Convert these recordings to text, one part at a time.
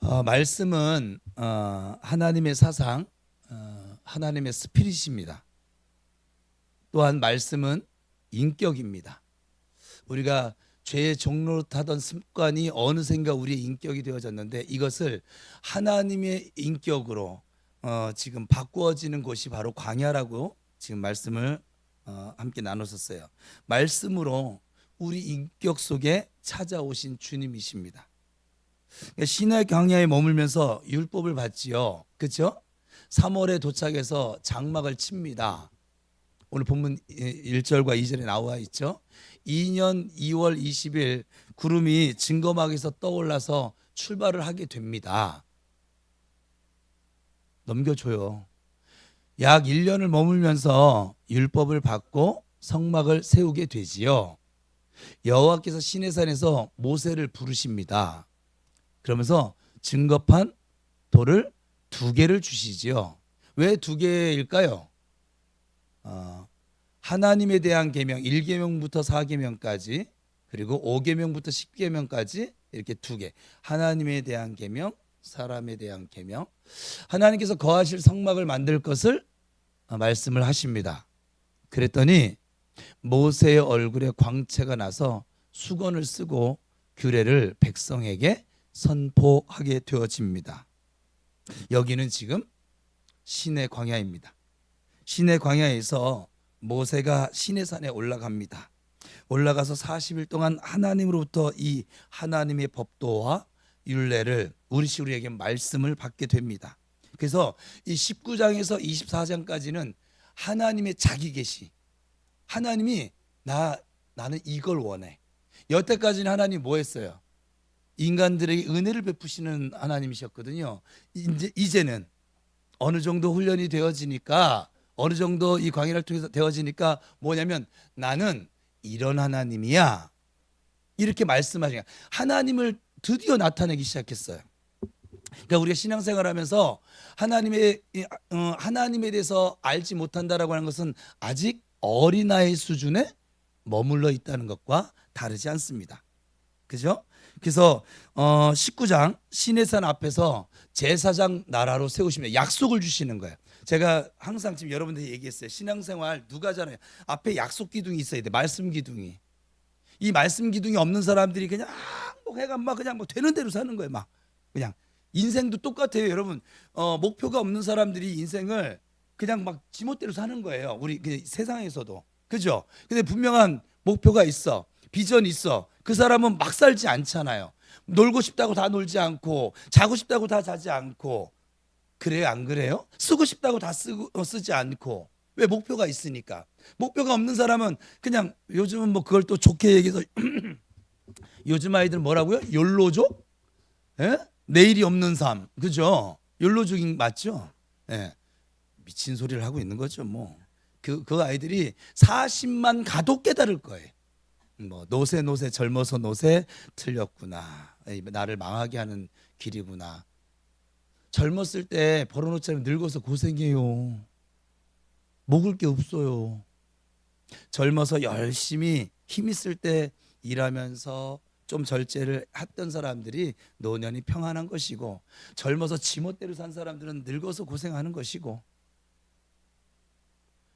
말씀은 하나님의 사상, 하나님의 스피릿입니다. 또한 말씀은 인격입니다. 우리가 죄의 종로로 타던 습관이 어느샌가 우리의 인격이 되어졌는데 이것을 하나님의 인격으로 지금 바꾸어지는 곳이 바로 광야라고 지금 말씀을 함께 나눴었어요. 말씀으로 우리 인격 속에 찾아오신 주님이십니다. 시내 광야에 머물면서 율법을 받지요. 그렇죠? 3월에 도착해서 장막을 칩니다. 오늘 본문 1절과 2절에 나와 있죠. 2년 2월 20일 구름이 증거막에서 떠올라서 출발을 하게 됩니다. 넘겨줘요. 약 1년을 머물면서 율법을 받고 성막을 세우게 되지요. 여호와께서 시내산에서 모세를 부르십니다. 그러면서 증거판 돌을 2개를 주시지요. 왜 2개일까요? 하나님에 대한 계명 1계명부터 4계명까지 그리고 5계명부터 10계명까지 이렇게 2개. 하나님에 대한 계명, 사람에 대한 계명. 하나님께서 거하실 성막을 만들 것을 말씀을 하십니다. 그랬더니 모세의 얼굴에 광채가 나서 수건을 쓰고 규례를 백성에게 선포하게 되어집니다. 여기는 지금 시내 광야입니다. 시내 광야에서 모세가 시내산에 올라갑니다. 올라가서 40일 동안 하나님으로부터 이 하나님의 법도와 율례를 우리에게 말씀을 받게 됩니다. 그래서 이 19장에서 24장까지는 하나님의 자기 계시, 하나님이 나는 이걸 원해. 여태까지는 하나님 뭐 했어요? 인간들에게 은혜를 베푸시는 하나님이셨거든요. 이제는 어느 정도 훈련이 되어지니까, 어느 정도 이 광야를 통해서 되어지니까 뭐냐면 나는 이런 하나님이야. 이렇게 말씀하시니까 하나님을 드디어 나타내기 시작했어요. 그러니까 우리가 신앙생활하면서 하나님에 대해서 알지 못한다라고 하는 것은 아직 어린아이 수준에 머물러 있다는 것과 다르지 않습니다. 그죠? 그래서 19장 시내산 앞에서 제사장 나라로 세우시면 약속을 주시는 거예요. 제가 항상 지금 여러분들이 얘기했어요. 신앙생활 누가 하잖아요. 앞에 약속 기둥이 있어야 돼. 말씀 기둥이. 이 말씀 기둥이 없는 사람들이 그냥 그냥 되는 대로 사는 거예요. 막 그냥 인생도 똑같아요, 여러분. 목표가 없는 사람들이 인생을 그냥 막 지멋대로 사는 거예요. 우리 세상에서도. 그죠? 근데 분명한 목표가 있어. 비전이 있어. 그 사람은 막 살지 않잖아요. 놀고 싶다고 다 놀지 않고 자고 싶다고 다 자지 않고. 그래요, 안 그래요? 쓰고 싶다고 다 쓰지 않고. 왜? 목표가 있으니까. 목표가 없는 사람은 그냥 요즘은 뭐 그걸 또 좋게 얘기해서 요즘 아이들 뭐라고요? 욜로족? 예? 내일이 없는 삶. 그죠? 욜로족인 맞죠? 예. 미친 소리를 하고 있는 거죠, 뭐. 그 아이들이 40만 가도 깨달을 거예요. 뭐 노세 젊어서 노세 틀렸구나. 나를 망하게 하는 길이구나. 젊었을 때 벌어놓자면 늙어서 고생해요. 먹을 게 없어요. 젊어서 열심히 힘 있을 때 일하면서 좀 절제를 했던 사람들이 노년이 평안한 것이고, 젊어서 지멋대로 산 사람들은 늙어서 고생하는 것이고.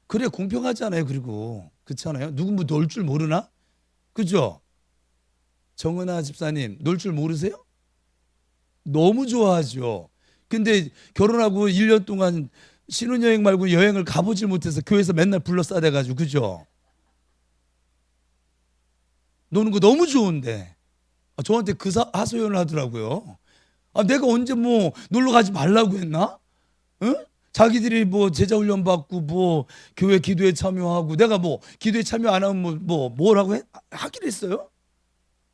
그래 공평하잖아요. 그리고 그렇잖아요. 누구 뭐 놀 줄 모르나? 그죠? 정은아 집사님 놀 줄 모르세요? 너무 좋아하죠. 근데 결혼하고 1년 동안 신혼여행 말고 여행을 가보질 못해서 교회에서 맨날 불러 싸대가지고. 그죠? 노는 거 너무 좋은데 저한테 그 하소연을 하더라고요. 내가 언제 뭐 놀러 가지 말라고 했나? 응? 자기들이 뭐 제자훈련 받고 뭐 교회 기도에 참여하고, 내가 뭐 기도에 참여 안 하면 뭐라고 하기로 했어요?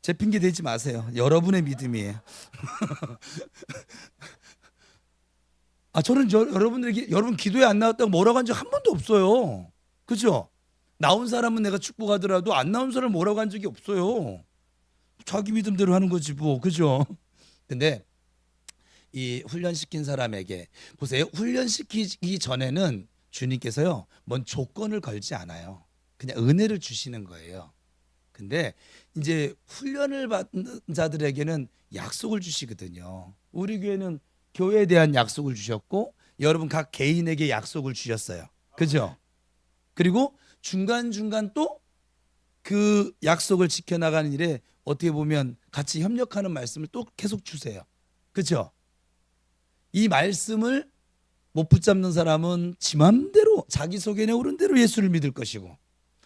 제 핑계 대지 마세요. 여러분의 믿음이에요. 저는 여러분들에게 여러분 기도에 안 나왔다고 뭐라고 한 적 한 번도 없어요. 그죠? 나온 사람은 내가 축복하더라도 안 나온 사람은 뭐라고 한 적이 없어요. 자기 믿음대로 하는 거지 뭐. 그죠? 근데 이 훈련시킨 사람에게 보세요. 훈련시키기 전에는 주님께서요 뭔 조건을 걸지 않아요. 그냥 은혜를 주시는 거예요. 근데 이제 훈련을 받는 자들에게는 약속을 주시거든요. 우리 교회는 교회에 대한 약속을 주셨고 여러분 각 개인에게 약속을 주셨어요. 그죠? 그리고 중간중간 또 그 약속을 지켜나가는 일에 어떻게 보면 같이 협력하는 말씀을 또 계속 주세요. 그죠? 이 말씀을 못 붙잡는 사람은 지 맘대로 자기 속에 오른 대로 예수를 믿을 것이고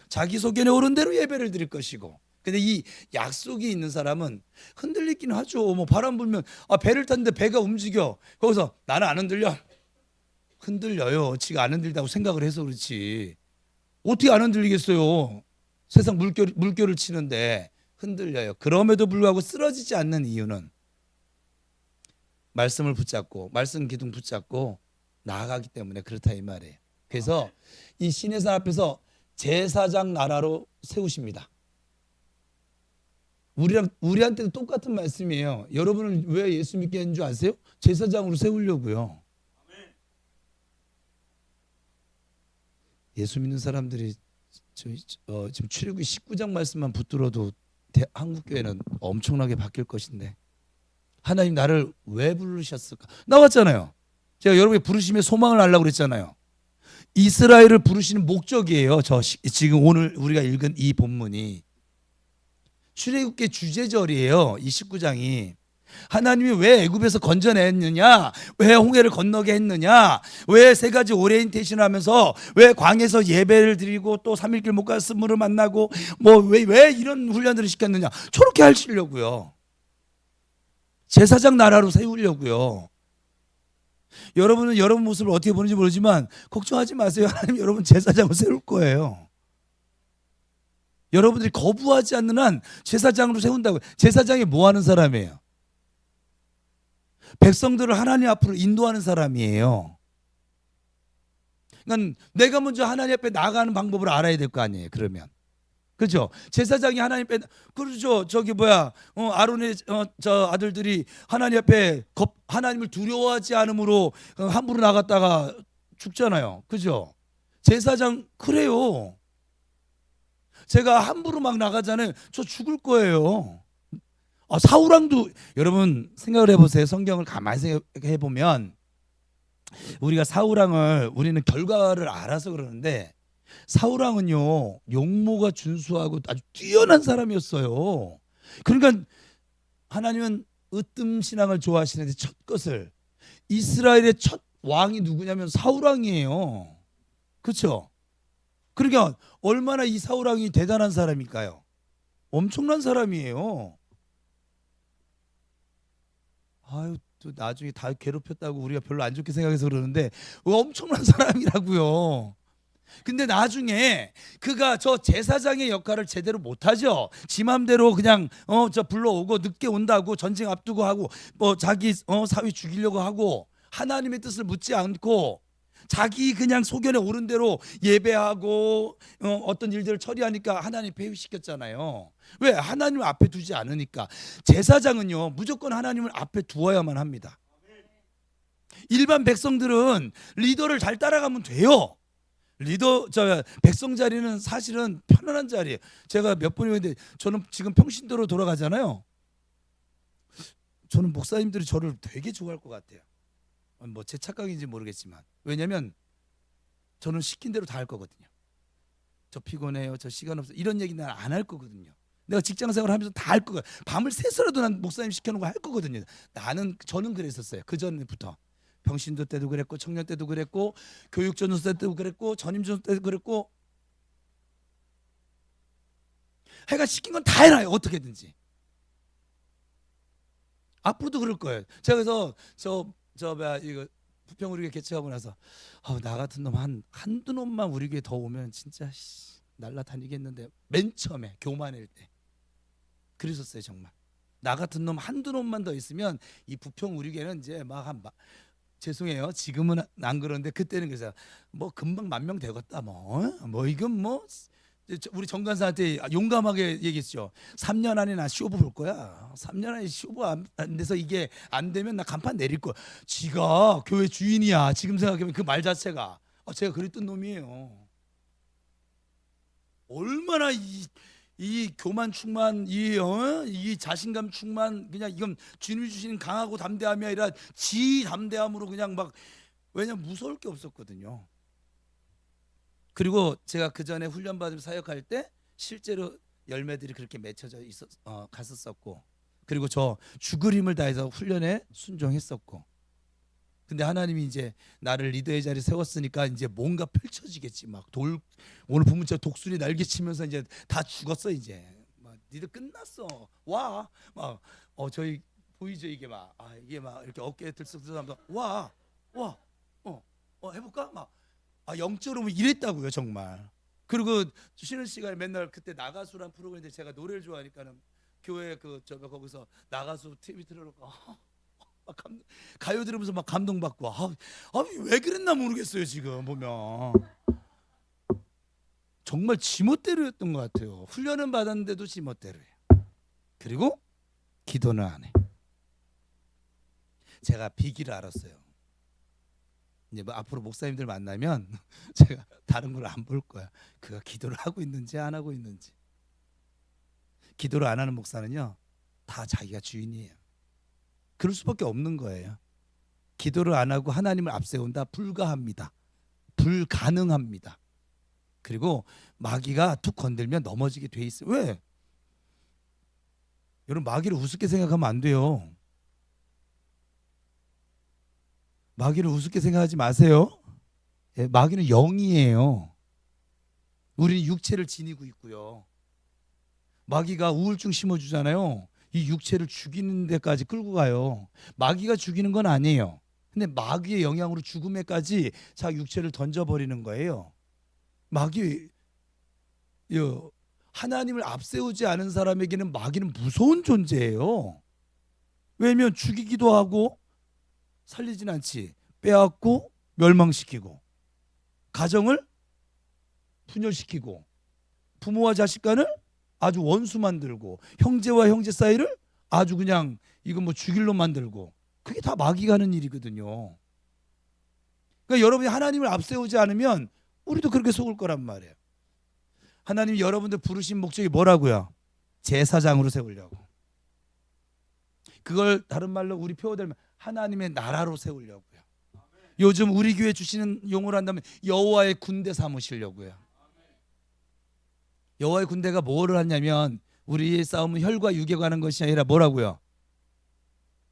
자기 속에 오른 대로 예배를 드릴 것이고, 근데 이 약속이 있는 사람은 흔들리긴 하죠. 뭐 바람 불면 배를 탔는데 배가 움직여. 거기서 나는 안 흔들려. 흔들려요. 지가 안 흔들다고 생각을 해서 그렇지. 어떻게 안 흔들리겠어요. 세상 물결을 치는데 흔들려요. 그럼에도 불구하고 쓰러지지 않는 이유는 말씀을 붙잡고 말씀 기둥 붙잡고 나아가기 때문에 그렇다 이 말이에요. 그래서 이 신의 산 앞에서 제사장 나라로 세우십니다. 우리한테도 똑같은 말씀이에요. 여러분은 왜 예수 믿게 했는 줄 아세요? 제사장으로 세우려고요. 예수 믿는 사람들이 지금 출애굽기 19장 말씀만 붙들어도 한국 교회는 엄청나게 바뀔 것인데, 하나님 나를 왜 부르셨을까? 나왔잖아요. 제가 여러분의 부르심에 소망을 알라고 그랬잖아요. 이스라엘을 부르시는 목적이에요. 지금 오늘 우리가 읽은 이 본문이 출애굽기 주제절이에요. 이 19장이 하나님이 왜 애굽에서 건져냈느냐, 왜 홍해를 건너게 했느냐, 왜 세 가지 오리엔테이션을 하면서 왜 광에서 예배를 드리고 또 3일길 못 가서 스물을 만나고 뭐 왜 이런 훈련들을 시켰느냐, 저렇게 하시려고요. 제사장 나라로 세우려고요. 여러분은 여러분 모습을 어떻게 보는지 모르지만 걱정하지 마세요. 하나님 여러분 제사장으로 세울 거예요. 여러분들이 거부하지 않는 한 제사장으로 세운다고요. 제사장이 뭐 하는 사람이에요? 백성들을 하나님 앞으로 인도하는 사람이에요. 그러니까 내가 먼저 하나님 앞에 나가는 방법을 알아야 될 거 아니에요. 그러면 그죠? 제사장이 하나님 앞에, 그렇죠? 아론의 저 아들들이 하나님 앞에 하나님을 두려워하지 않음으로 함부로 나갔다가 죽잖아요. 그죠? 제사장 그래요. 제가 함부로 막 나가잖아요. 저 죽을 거예요. 사울왕도 여러분 생각을 해보세요. 성경을 가만히 생각해 보면 우리가 사울왕을 우리는 결과를 알아서 그러는데 사울왕은요 용모가 준수하고 아주 뛰어난 사람이었어요. 그러니까 하나님은 으뜸 신앙을 좋아하시는데 첫 것을, 이스라엘의 첫 왕이 누구냐면 사울왕이에요. 그렇죠? 그러니까 얼마나 이 사울왕이 대단한 사람일까요? 엄청난 사람이에요. 아유, 또 나중에 다 괴롭혔다고 우리가 별로 안 좋게 생각해서 그러는데 엄청난 사람이라고요. 근데 나중에 그가 저 제사장의 역할을 제대로 못하죠. 지 맘대로 그냥 저 불러오고 늦게 온다고 전쟁 앞두고 하고 뭐 자기 사위 죽이려고 하고 하나님의 뜻을 묻지 않고 자기 그냥 소견에 오른 대로 예배하고 어떤 일들을 처리하니까 하나님 폐위시켰잖아요. 왜? 하나님을 앞에 두지 않으니까. 제사장은요 무조건 하나님을 앞에 두어야만 합니다. 일반 백성들은 리더를 잘 따라가면 돼요. 백성 자리는 사실은 편안한 자리예요. 제가 몇 번이 했는데 저는 지금 평신도로 돌아가잖아요. 저는 목사님들이 저를 되게 좋아할 것 같아요. 뭐 제 착각인지 모르겠지만, 왜냐면 저는 시킨 대로 다 할 거거든요. 저 피곤해요, 저 시간 없어, 이런 얘기 는 안 할 거거든요. 내가 직장생활 하면서 다 할 거예요. 밤을 새서라도 난 목사님 시켜놓은 거 할 거거든요. 저는 그랬었어요. 그 전부터. 평신도 때도 그랬고, 청년 때도 그랬고, 교육전도사 때도 그랬고, 전임전도사 때도 그랬고, 해가 시킨 건 다 해놔요. 어떻게든지. 앞으로도 그럴 거예요. 제가 그래서 이거 부평 우리 교회 개척하고 나서 나 같은 놈 한두 놈만 우리 교회 더 오면 진짜 날라다니겠는데, 맨 처음에 교만일 때 그랬었어요. 정말 나 같은 놈 한두 놈만 더 있으면 이 부평 우리 교회는 이제 죄송해요. 지금은 안 그런데 그때는 그래서 뭐 금방 10,000명 되겠다. 뭐 이건 뭐 우리 정관사한테 용감하게 얘기했죠. 3년 안에 나 쇼부 볼 거야. 3년 안에 쇼부 안 돼서 이게 안 되면 나 간판 내릴 거야. 지가 교회 주인이야. 지금 생각해보면 그 말 자체가 제가 그랬던 놈이에요. 얼마나 이 교만 충만, 이 자신감 충만, 그냥 이건 주님이 주시는 강하고 담대함이 아니라 지 담대함으로 그냥 막, 왜냐 무서울 게 없었거든요. 그리고 제가 그 전에 훈련 받으며 사역할 때 실제로 열매들이 그렇게 맺혀져 갔었었고, 그리고 저 죽을 힘을 다해서 훈련에 순종했었고, 근데 하나님이 이제 나를 리더의 자리에 세웠으니까 이제 뭔가 펼쳐지겠지. 막 오늘 보면 저 독수리 날개 치면서 이제 다 죽었어. 이제 막 니들 끝났어. 와, 막 저희 보이죠 이게 막 이게 막 이렇게 어깨에 들썩들썩하면서 와, 해볼까 막 영적으로 이랬다고요 정말. 그리고 쉬는 시간에 맨날 그때 나가수란 프로그램인데 제가 노래를 좋아하니까는 교회 거기서 나가수 TV 틀어놓고 막 가요 들으면서 막 감동받고 왜 그랬나 모르겠어요. 지금 보면 정말 지멋대로였던 것 같아요. 훈련은 받았는데도 지멋대로예요. 그리고 기도는 안 해. 제가 비기를 알았어요. 이제 뭐 앞으로 목사님들 만나면 제가 다른 걸 안 볼 거야. 그가 기도를 하고 있는지 안 하고 있는지. 기도를 안 하는 목사는요 다 자기가 주인이에요. 그럴 수밖에 없는 거예요. 기도를 안 하고 하나님을 앞세운다? 불가합니다. 불가능합니다. 그리고 마귀가 툭 건들면 넘어지게 돼 있어요. 왜? 여러분 마귀를 우습게 생각하면 안 돼요. 마귀를 우습게 생각하지 마세요. 예, 마귀는 영이에요. 우리는 육체를 지니고 있고요. 마귀가 우울증 심어주잖아요. 이 육체를 죽이는 데까지 끌고 가요. 마귀가 죽이는 건 아니에요. 근데 마귀의 영향으로 죽음에까지 자기 육체를 던져버리는 거예요. 마귀, 하나님을 앞세우지 않은 사람에게는 마귀는 무서운 존재예요. 왜냐면 죽이기도 하고 살리진 않지, 빼앗고 멸망시키고 가정을 분열시키고 부모와 자식 간을 아주 원수 만들고 형제와 형제 사이를 아주 그냥 이건 뭐 죽일로 만들고, 그게 다 마귀가 하는 일이거든요. 그러니까 여러분이 하나님을 앞세우지 않으면 우리도 그렇게 속을 거란 말이에요. 하나님이 여러분들 부르신 목적이 뭐라고요? 제사장으로 세우려고. 그걸 다른 말로 우리 표현하면 하나님의 나라로 세우려고요. 요즘 우리 교회 주시는 용어로 한다면 여호와의 군대 삼으시려고요. 여호와의 군대가 뭐를 하냐면 우리의 싸움은 혈과 육에 관한 것이 아니라 뭐라고요?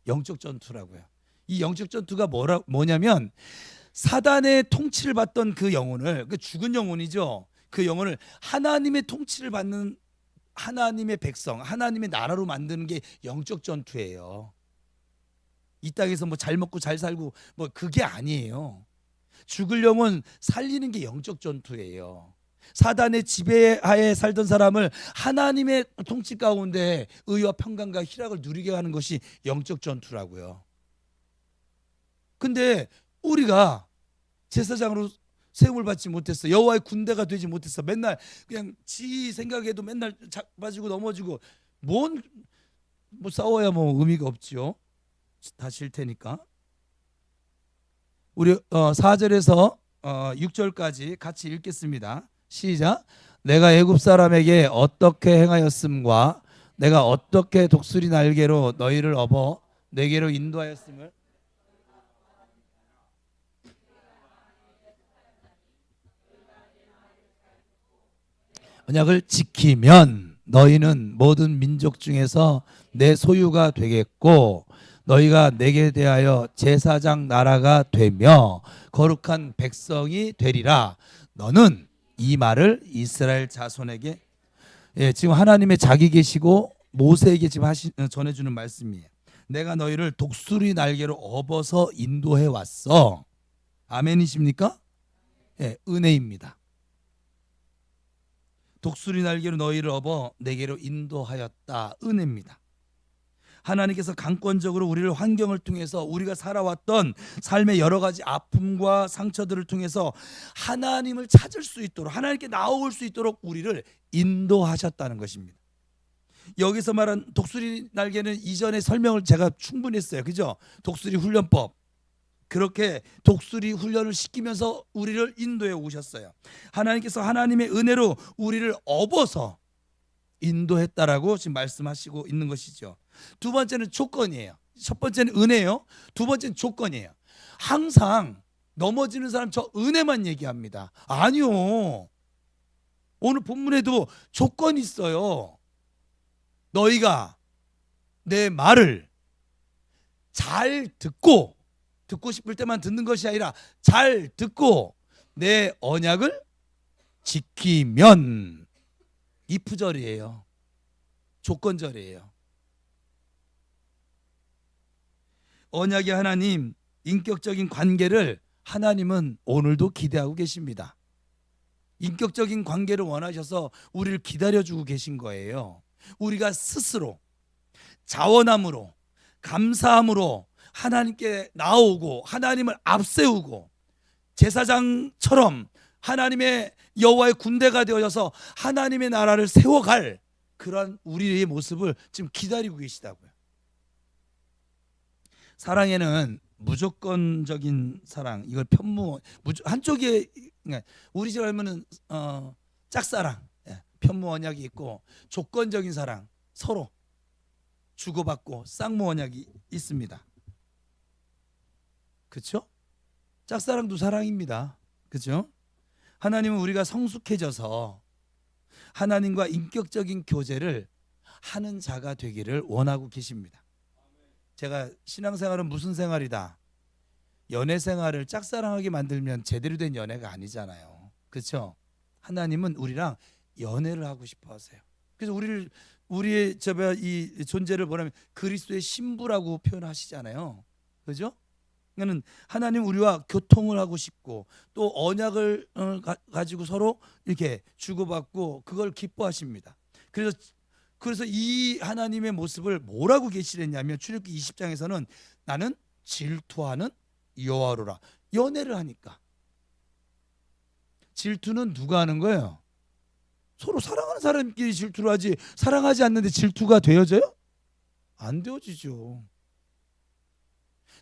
영적 전투라고요. 이 영적 전투가 뭐냐면 사단의 통치를 받던 그 영혼을, 그 죽은 영혼이죠. 그 영혼을 하나님의 통치를 받는 하나님의 백성, 하나님의 나라로 만드는 게 영적 전투예요. 이 땅에서 뭐 잘 먹고 잘 살고 뭐 그게 아니에요. 죽을 영혼 살리는 게 영적 전투예요. 사단의 지배하에 살던 사람을 하나님의 통치 가운데 의와 평강과 희락을 누리게 하는 것이 영적 전투라고요. 근데 우리가 제사장으로 세움을 받지 못했어. 여호와의 군대가 되지 못했어. 맨날 그냥 지 생각에도 맨날 자빠지고 넘어지고 뭐 싸워야 뭐 의미가 없지요. 다 싫테니까. 우리 4절에서 6절까지 같이 읽겠습니다. 시작. 내가 애굽 사람에게 어떻게 행하였음과 내가 어떻게 독수리 날개로 너희를 업어 내게로 인도하였음을 언약을 지키면 너희는 모든 민족 중에서 내 소유가 되겠고 너희가 내게 대하여 제사장 나라가 되며 거룩한 백성이 되리라. 너는 이 말을 이스라엘 자손에게, 지금 하나님의 자기 계시고 모세에게 지금 전해주는 말씀이에요. 내가 너희를 독수리 날개로 업어서 인도해 왔어. 아멘이십니까? 은혜입니다. 독수리 날개로 너희를 업어 내게로 인도하였다. 은혜입니다. 하나님께서 강권적으로 우리를 환경을 통해서 우리가 살아왔던 삶의 여러 가지 아픔과 상처들을 통해서 하나님을 찾을 수 있도록, 하나님께 나올 수 있도록 우리를 인도하셨다는 것입니다. 여기서 말한 독수리 날개는 이전에 설명을 제가 충분히 했어요. 그죠? 독수리 훈련법. 그렇게 독수리 훈련을 시키면서 우리를 인도해 오셨어요. 하나님께서 하나님의 은혜로 우리를 업어서 인도했다라고 지금 말씀하시고 있는 것이죠. 두 번째는 조건이에요. 첫 번째는 은혜예요. 두 번째는 조건이에요. 항상 넘어지는 사람 저 은혜만 얘기합니다. 아니요. 오늘 본문에도 조건이 있어요. 너희가 내 말을 잘 듣고 싶을 때만 듣는 것이 아니라 잘 듣고 내 언약을 지키면, 이프절이에요. 조건절이에요. 언약의 하나님, 인격적인 관계를 하나님은 오늘도 기대하고 계십니다. 인격적인 관계를 원하셔서 우리를 기다려주고 계신 거예요. 우리가 스스로 자원함으로 감사함으로 하나님께 나오고 하나님을 앞세우고 제사장처럼 하나님의 여호와의 군대가 되어져서 하나님의 나라를 세워갈 그런 우리의 모습을 지금 기다리고 계시다고요. 사랑에는 무조건적인 사랑, 이걸 한쪽에 우리 집 알면은 짝사랑, 편무 언약이 있고, 조건적인 사랑, 서로 주고받고 쌍무 언약이 있습니다. 그렇죠? 짝사랑도 사랑입니다. 그렇죠? 하나님은 우리가 성숙해져서 하나님과 인격적인 교제를 하는 자가 되기를 원하고 계십니다. 제가 신앙생활은 무슨 생활이다, 연애 생활을 짝사랑하게 만들면 제대로 된 연애가 아니잖아요. 그렇죠? 하나님은 우리랑 연애를 하고 싶어 하세요. 그래서 우리의 이 존재를 뭐냐면 그리스도의 신부라고 표현하시잖아요. 그죠? 그러니까 하나님 우리와 교통을 하고 싶고 또 언약을 가지고 서로 이렇게 주고받고 그걸 기뻐하십니다. 그래서 이 하나님의 모습을 뭐라고 계시랬냐면 출애굽기 20장에서는 나는 질투하는 여호와로라. 연애를 하니까. 질투는 누가 하는 거예요? 서로 사랑하는 사람끼리 질투를 하지, 사랑하지 않는데 질투가 되어져요? 안 되어지죠.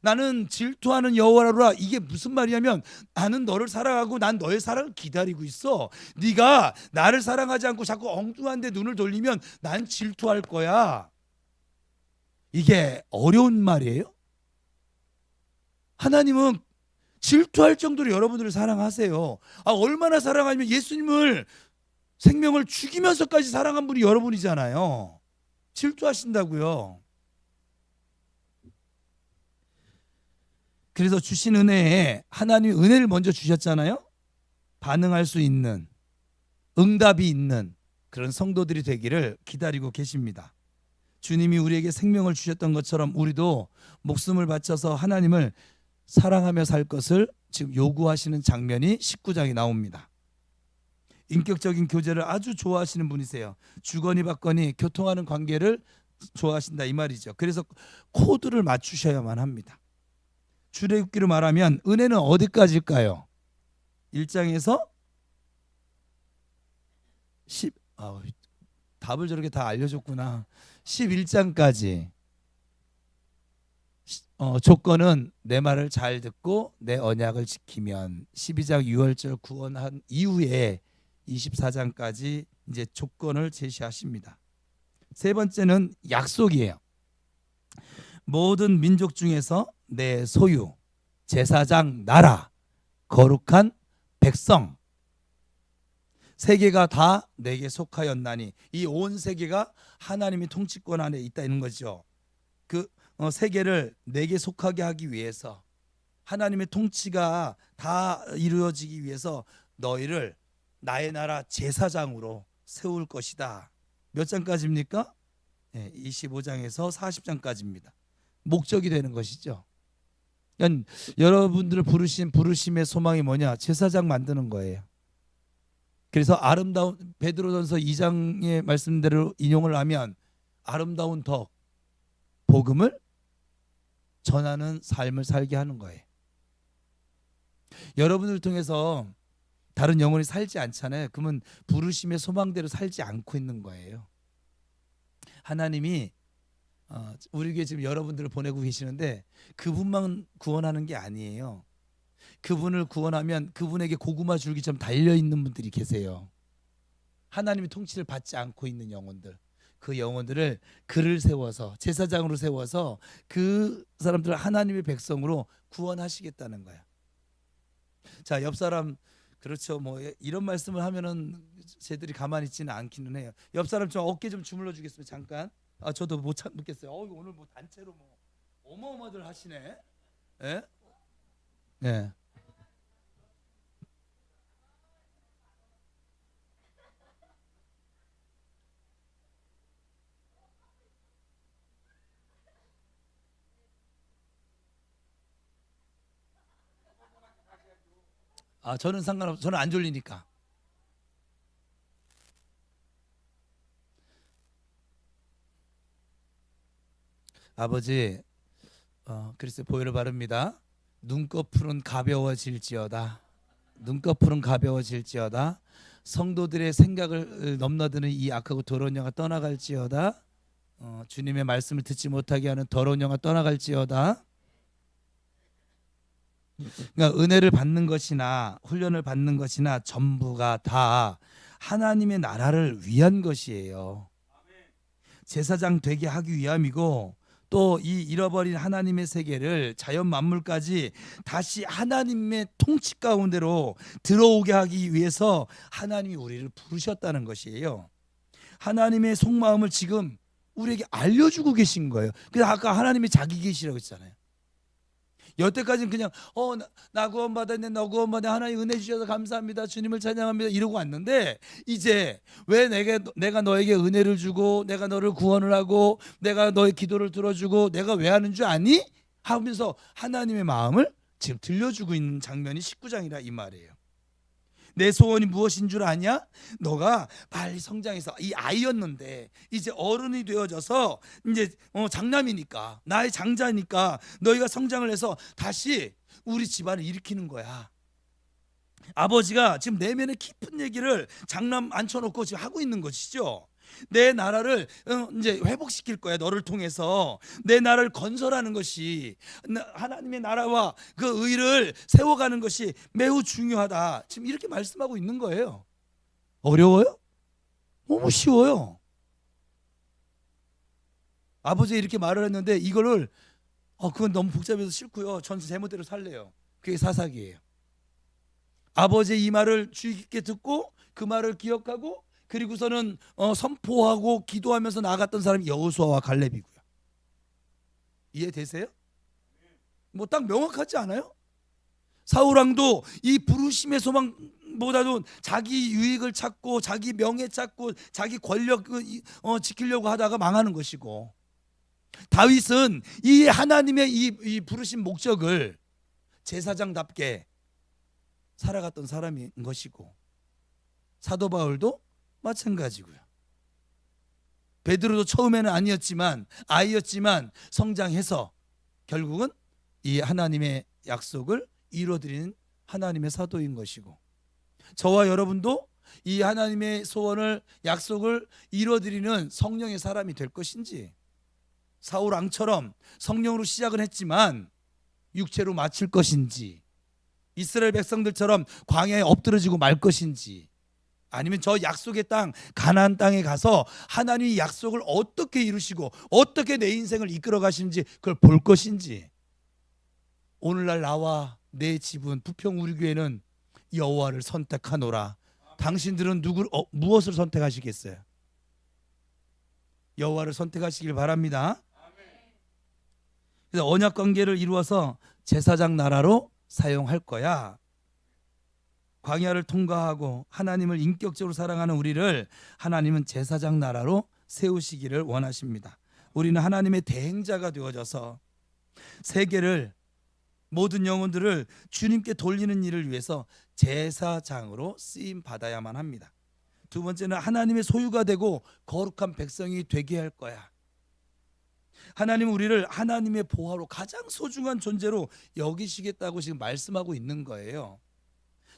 나는 질투하는 여호와로라. 이게 무슨 말이냐면 나는 너를 사랑하고 난 너의 사랑을 기다리고 있어. 네가 나를 사랑하지 않고 자꾸 엉뚱한 데 눈을 돌리면 난 질투할 거야. 이게 어려운 말이에요? 하나님은 질투할 정도로 여러분들을 사랑하세요. 얼마나 사랑하면 예수님을 생명을 죽이면서까지 사랑한 분이 여러분이잖아요. 질투하신다고요. 그래서 주신 은혜에 하나님이 은혜를 먼저 주셨잖아요. 반응할 수 있는, 응답이 있는 그런 성도들이 되기를 기다리고 계십니다. 주님이 우리에게 생명을 주셨던 것처럼 우리도 목숨을 바쳐서 하나님을 사랑하며 살 것을 지금 요구하시는 장면이 19장에 나옵니다. 인격적인 교제를 아주 좋아하시는 분이세요. 주거니 받거니 교통하는 관계를 좋아하신다 이 말이죠. 그래서 코드를 맞추셔야만 합니다. 출애굽기로 말하면 은혜는 어디까지일까요? 1장에서 답을 저렇게 다 알려줬구나. 11장까지 조건은 내 말을 잘 듣고 내 언약을 지키면, 12장 6월절 구원한 이후에 24장까지 이제 조건을 제시하십니다. 세 번째는 약속이에요. 모든 민족 중에서 내 소유, 제사장 나라, 거룩한 백성, 세계가 다 내게 속하였나니, 이 온 세계가 하나님의 통치권 안에 있다는 거죠. 그 세계를 내게 속하게 하기 위해서, 하나님의 통치가 다 이루어지기 위해서 너희를 나의 나라 제사장으로 세울 것이다. 몇 장까지입니까? 25장에서 40장까지입니다. 목적이 되는 것이죠. 그러니까 여러분들을 부르신 부르심의 소망이 뭐냐? 제사장 만드는 거예요. 그래서 아름다운 베드로전서 2장의 말씀대로 인용을 하면 아름다운 덕, 복음을 전하는 삶을 살게 하는 거예요. 여러분을 통해서 다른 영혼이 살지 않잖아요. 그러면 부르심의 소망대로 살지 않고 있는 거예요. 하나님이 우리에게 지금 여러분들을 보내고 계시는데 그분만 구원하는 게 아니에요. 그분을 구원하면 그분에게 고구마 줄기처럼 달려있는 분들이 계세요. 하나님의 통치를 받지 않고 있는 영혼들, 그 영혼들을 그를 세워서 제사장으로 세워서 그 사람들을 하나님의 백성으로 구원하시겠다는 거야. 자, 옆 사람 그렇죠. 뭐 이런 말씀을 하면은 쟤들이 가만히 있지는 않기는 해요. 옆 사람 좀 어깨 좀 주물러 주겠습니다. 잠깐. 저도 못 참겠어요. 오늘 뭐 단체로 뭐 어마어마들 하시네. 예? 네. 저는 상관없. 저는 안 졸리니까. 아버지, 그리스도의 보혈을 바릅니다. 눈꺼풀은 가벼워질지어다. 눈꺼풀은 가벼워질지어다. 성도들의 생각을 넘나드는 이 악하고 더러운 영아 떠나갈지어다. 주님의 말씀을 듣지 못하게 하는 더러운 영아 떠나갈지어다. 그러니까 은혜를 받는 것이나 훈련을 받는 것이나 전부가 다 하나님의 나라를 위한 것이에요. 제사장 되게 하기 위함이고, 또 이 잃어버린 하나님의 세계를 자연 만물까지 다시 하나님의 통치 가운데로 들어오게 하기 위해서 하나님이 우리를 부르셨다는 것이에요. 하나님의 속마음을 지금 우리에게 알려주고 계신 거예요. 그래서 아까 하나님이 자기 계시라고 했잖아요. 여태까지는 그냥 나 구원받았네, 너 구원받네, 하나님 은혜 주셔서 감사합니다, 주님을 찬양합니다 이러고 왔는데, 이제 왜 내가 너에게 은혜를 주고 내가 너를 구원을 하고 내가 너의 기도를 들어주고 내가 왜 하는 줄 아니? 하면서 하나님의 마음을 지금 들려주고 있는 장면이 19장이라 이 말이에요. 내 소원이 무엇인 줄 아냐? 너가 빨리 성장해서, 이 아이였는데 이제 어른이 되어져서 이제 장남이니까, 나의 장자니까 너희가 성장을 해서 다시 우리 집안을 일으키는 거야. 아버지가 지금 내면의 깊은 얘기를 장남 앉혀놓고 지금 하고 있는 것이죠. 내 나라를 이제 회복시킬 거야. 너를 통해서 내 나라를 건설하는 것이, 하나님의 나라와 그 의를 세워가는 것이 매우 중요하다. 지금 이렇게 말씀하고 있는 거예요. 어려워요? 너무 쉬워요. 아버지 이렇게 말을 했는데 이거를 그건 너무 복잡해서 싫고요, 전 제멋대로 살래요. 그게 사사기예요. 아버지의 이 말을 주의 깊게 듣고 그 말을 기억하고, 그리고서는 선포하고 기도하면서 나갔던 사람이 여호수아와 갈렙이고요. 이해되세요? 뭐 딱 명확하지 않아요? 사울왕도 이 부르심의 소망보다도 자기 유익을 찾고 자기 명예 찾고 자기 권력 지키려고 하다가 망하는 것이고, 다윗은 이 하나님의 이 부르신 목적을 제사장답게 살아갔던 사람인 것이고, 사도 바울도 마찬가지고요. 베드로도 처음에는 아이였지만 성장해서 결국은 이 하나님의 약속을 이루어드리는 하나님의 사도인 것이고, 저와 여러분도 이 하나님의 소원을, 약속을 이루어드리는 성령의 사람이 될 것인지, 사울 왕처럼 성령으로 시작은 했지만 육체로 마칠 것인지, 이스라엘 백성들처럼 광야에 엎드러지고 말 것인지, 아니면 저 약속의 땅 가나안 땅에 가서 하나님이 약속을 어떻게 이루시고 어떻게 내 인생을 이끌어 가시는지 그걸 볼 것인지. 오늘날 나와 내 집은 부평 우리 교회는 여호와를 선택하노라. 당신들은 무엇을 선택하시겠어요? 여호와를 선택하시길 바랍니다. 그래서 언약 관계를 이루어서 제사장 나라로 사용할 거야. 광야를 통과하고 하나님을 인격적으로 사랑하는 우리를 하나님은 제사장 나라로 세우시기를 원하십니다. 우리는 하나님의 대행자가 되어져서 세계를, 모든 영혼들을 주님께 돌리는 일을 위해서 제사장으로 쓰임 받아야만 합니다. 두 번째는 하나님의 소유가 되고 거룩한 백성이 되게 할 거야. 하나님은 우리를 하나님의 보화로 가장 소중한 존재로 여기시겠다고 지금 말씀하고 있는 거예요.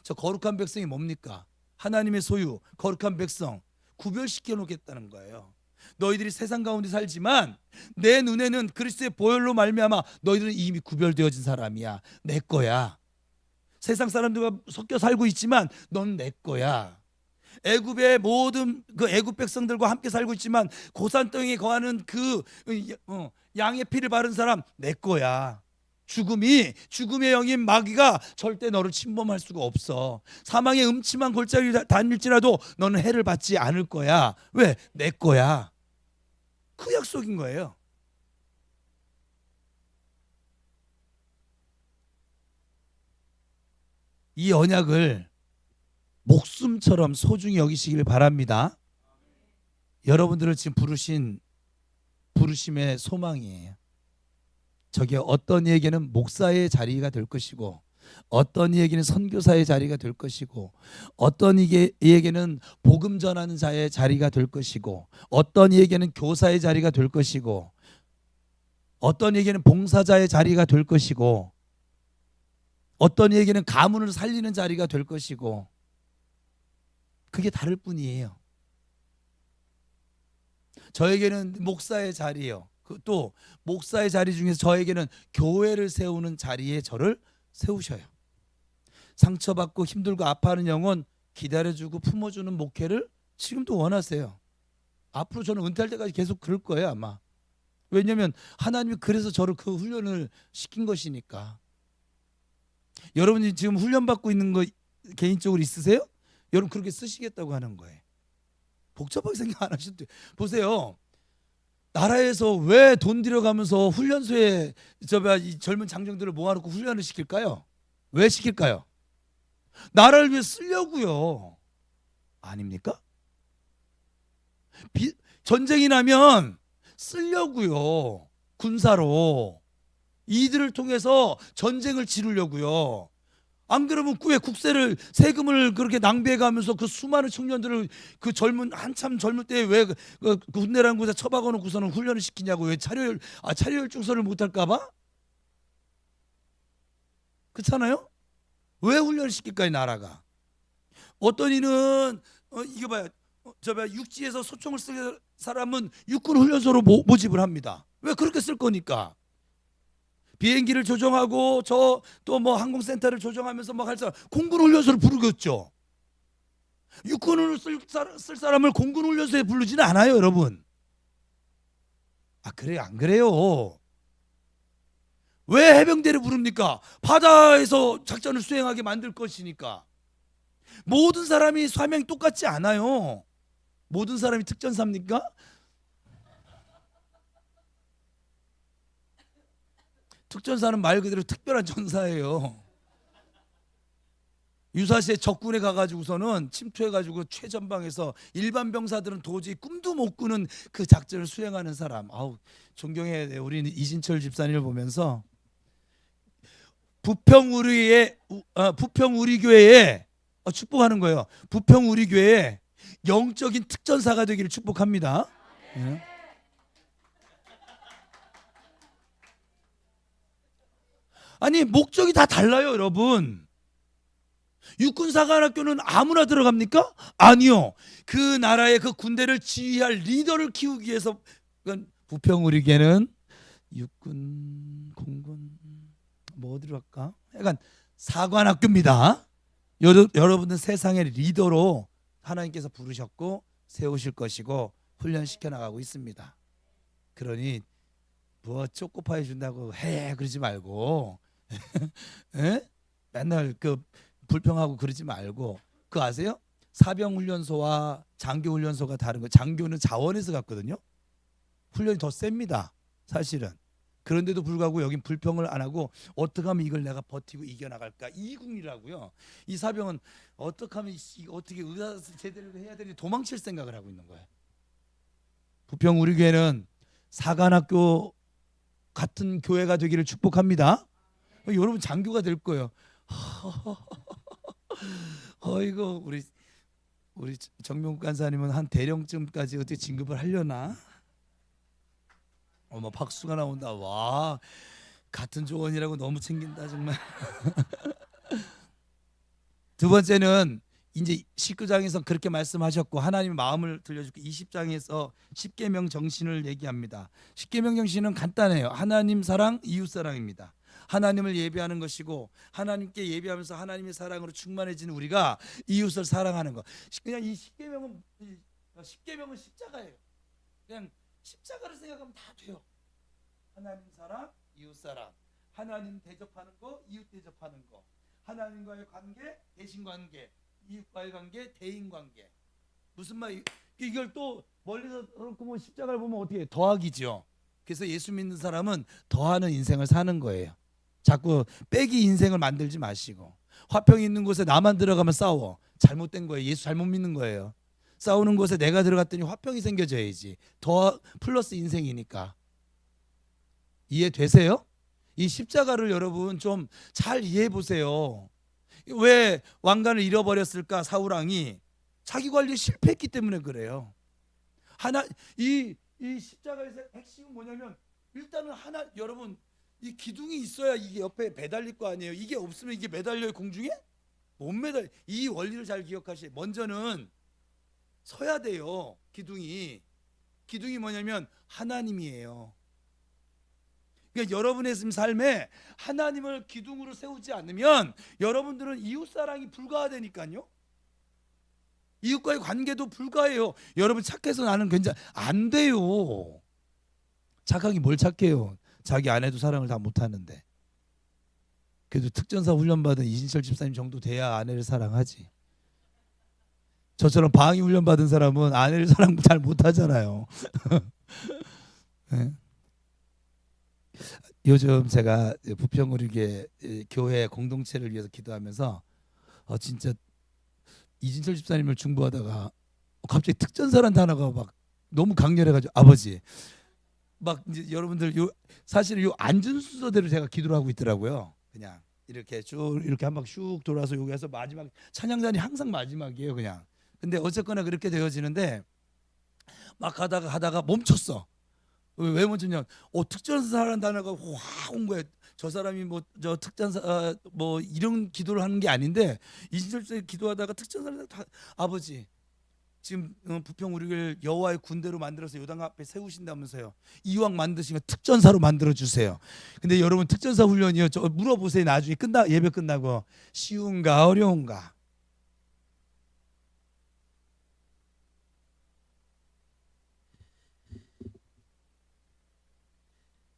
저 거룩한 백성이 뭡니까? 하나님의 소유, 거룩한 백성 구별시켜 놓겠다는 거예요. 너희들이 세상 가운데 살지만 내 눈에는 그리스도의 보혈로 말미암아 너희들은 이미 구별되어진 사람이야. 내 거야. 세상 사람들과 섞여 살고 있지만 넌 내 거야. 애굽의 모든 그 애굽 백성들과 함께 살고 있지만 고산 땅에 거하는 그 양의 피를 바른 사람 내 거야. 죽음의 영인 마귀가 절대 너를 침범할 수가 없어. 사망의 음침한 골짜기를 다닐지라도 너는 해를 받지 않을 거야. 왜? 내 거야. 그 약속인 거예요. 이 언약을 목숨처럼 소중히 여기시길 바랍니다. 여러분들을 지금 부르심의 소망이에요. 저게 어떤 이에게는 목사의 자리가 될 것이고, 어떤 이에게는 선교사의 자리가 될 것이고, 어떤 이에게는 복음 전하는 자의 자리가 될 것이고, 어떤 이에게는 교사의 자리가 될 것이고, 어떤 이에게는 봉사자의 자리가 될 것이고, 어떤 이에게는 가문을 살리는 자리가 될 것이고, 그게 다를 뿐이에요. 저에게는 목사의 자리예요. 또 목사의 자리 중에서 저에게는 교회를 세우는 자리에 저를 세우셔요. 상처받고 힘들고 아파하는 영혼 기다려주고 품어주는 목회를 지금도 원하세요. 앞으로 저는 은퇴할 때까지 계속 그럴 거예요 아마. 왜냐하면 하나님이 그래서 저를 그 훈련을 시킨 것이니까. 여러분이 지금 훈련받고 있는 거 개인적으로 있으세요? 여러분 그렇게 쓰시겠다고 하는 거예요. 복잡하게 생각 안 하셔도 돼요. 보세요. 나라에서 왜 돈 들여가면서 훈련소에 이 젊은 장정들을 모아놓고 훈련을 시킬까요? 왜 시킬까요? 나라를 위해 쓰려고요. 아닙니까? 전쟁이 나면 쓰려고요. 군사로. 이들을 통해서 전쟁을 치르려고요. 안 그러면 왜 국세를 세금을 그렇게 낭비해가면서 그 수많은 청년들을 그 한참 젊을 때 왜 그 군대라는 곳에 처박아 놓고서는 훈련을 시키냐고. 왜 차려혈중선을 못할까봐? 그렇잖아요? 왜 훈련을 시킬까요 나라가? 어떤 이는 이거 봐요. 육지에서 소총을 쓸 사람은 육군 훈련소로 모집을 합니다. 왜? 그렇게 쓸 거니까. 비행기를 조정하고 저 또 뭐 항공센터를 조정하면서 막 할 사람 공군 훈련소를 부르겠죠. 육군을 쓸 사람을 공군 훈련소에 부르지는 않아요, 여러분. 아 그래요, 안 그래요? 왜 해병대를 부릅니까? 바다에서 작전을 수행하게 만들 것이니까. 모든 사람이 사명이 똑같지 않아요. 모든 사람이 특전사입니까? 특전사는 말 그대로 특별한 전사예요. 유사시에 적군에 가가지고서는 침투해가지고 최전방에서 일반 병사들은 도저히 꿈도 못 꾸는 그 작전을 수행하는 사람. 아우 존경해야 돼요. 우리 이진철 집사님을 보면서 부평 우리 교회에 축복하는 거예요. 부평 우리 교회에 영적인 특전사가 되기를 축복합니다. 예. 아니 목적이 다 달라요, 여러분. 육군사관학교는 아무나 들어갑니까? 아니요. 그 나라의 그 군대를 지휘할 리더를 키우기 위해서. 그러니까 부평 우리 교회는 육군, 공군 뭐 어디로 갈까? 약간 사관학교입니다. 여러분들 세상의 리더로 하나님께서 부르셨고 세우실 것이고 훈련시켜 나가고 있습니다. 그러니 뭐 초코파이 준다고 해 그러지 말고 에? 맨날 그 불평하고 그러지 말고. 그거 아세요? 사병훈련소와 장교훈련소가 다른 거. 장교는 자원에서 갔거든요. 훈련이 더 셉니다 사실은. 그런데도 불구하고 여긴 불평을 안 하고 어떻게 하면 이걸 내가 버티고 이겨나갈까. 이궁이라고요. 이 사병은 어떻게 하면 어떻게 의사 제대로 해야 되는지 도망칠 생각을 하고 있는 거예요. 부평 우리 교회는 사관학교 같은 교회가 되기를 축복합니다. 여러분 장교가 될 거예요. 어이구 우리 정명국 간사님은 한 대령쯤까지 어떻게 진급을 하려나? 어머 박수가 나온다. 와 같은 조언이라고 너무 챙긴다 정말. 두 번째는 이제 19장에서 그렇게 말씀하셨고 하나님의 마음을 들려주고 20장에서 십계명 정신을 얘기합니다. 십계명 정신은 간단해요. 하나님 사랑, 이웃 사랑입니다. 하나님을 예배하는 것이고 하나님께 예배하면서 하나님의 사랑으로 충만해지는 우리가 이웃을 사랑하는 것. 그냥 이 십계명은 십자가예요. 그냥 십자가를 생각하면 다 돼요. 하나님 사랑, 이웃 사랑, 하나님 대접하는 거, 이웃 대접하는 거, 하나님과의 관계, 대신 관계, 이웃과의 관계, 대인 관계. 무슨 말? 이걸 또 멀리서 놓고 뭐 십자가를 보면 어떻게 더하기죠. 그래서 예수 믿는 사람은 더하는 인생을 사는 거예요. 자꾸 빼기 인생을 만들지 마시고, 화평이 있는 곳에 나만 들어가면 싸워. 잘못된 거예요. 예수 잘못 믿는 거예요. 싸우는 곳에 내가 들어갔더니 화평이 생겨져야지. 더 플러스 인생이니까. 이해되세요? 이 십자가를 여러분 좀 잘 이해해 보세요. 왜 왕관을 잃어버렸을까? 사울왕이 자기 관리에 실패했기 때문에 그래요. 이 십자가에서 핵심은 뭐냐면, 일단은 여러분, 이 기둥이 있어야 이게 옆에 매달릴 거 아니에요. 이게 없으면 이게 매달려요, 공중에? 못 매달. 이 원리를 잘 기억하셔야. 먼저는 서야 돼요. 기둥이 뭐냐면 하나님이에요. 그러니까 여러분의 삶에 하나님을 기둥으로 세우지 않으면 여러분들은 이웃사랑이 불가하다니까요. 이웃과의 관계도 불가해요. 여러분 착해서 나는 안 돼요. 착하기 뭘 착해요. 자기 아내도 사랑을 다 못하는데. 그래도 특전사 훈련받은 이진철 집사님 정도 돼야 아내를 사랑하지. 저처럼 방위 훈련받은 사람은 아내를 사랑 잘 못하잖아요. 네? 요즘 제가 부평구리교회 교회 공동체를 위해서 기도하면서 진짜 이진철 집사님을 중보하다가 갑자기 특전사란 단어가 막 너무 강렬해가지고, 아버지 막 이제 여러분들 사실 요 앉은 순서대로 제가 기도를 하고 있더라고요. 그냥 이렇게 쭉 이렇게 한 방 슉 돌아서 여기에서 마지막 찬양단이 항상 마지막이에요, 그냥. 근데 어쨌거나 그렇게 되어지는데 막 가다가 멈췄어. 왜 멈췄냐? 특전사라는 단어가 확 온 거예요. 저 사람이 뭐 저 특전사 뭐 이런 기도를 하는 게 아닌데, 이진철 기도하다가 특전사를 아버지 지금 부평 우리를 여호와의 군대로 만들어서 요단 앞에 세우신다면서요. 이왕 만드시면 특전사로 만들어 주세요. 근데 여러분 특전사 훈련이요. 저 물어보세요. 나중에 예배 끝나고 쉬운가 어려운가?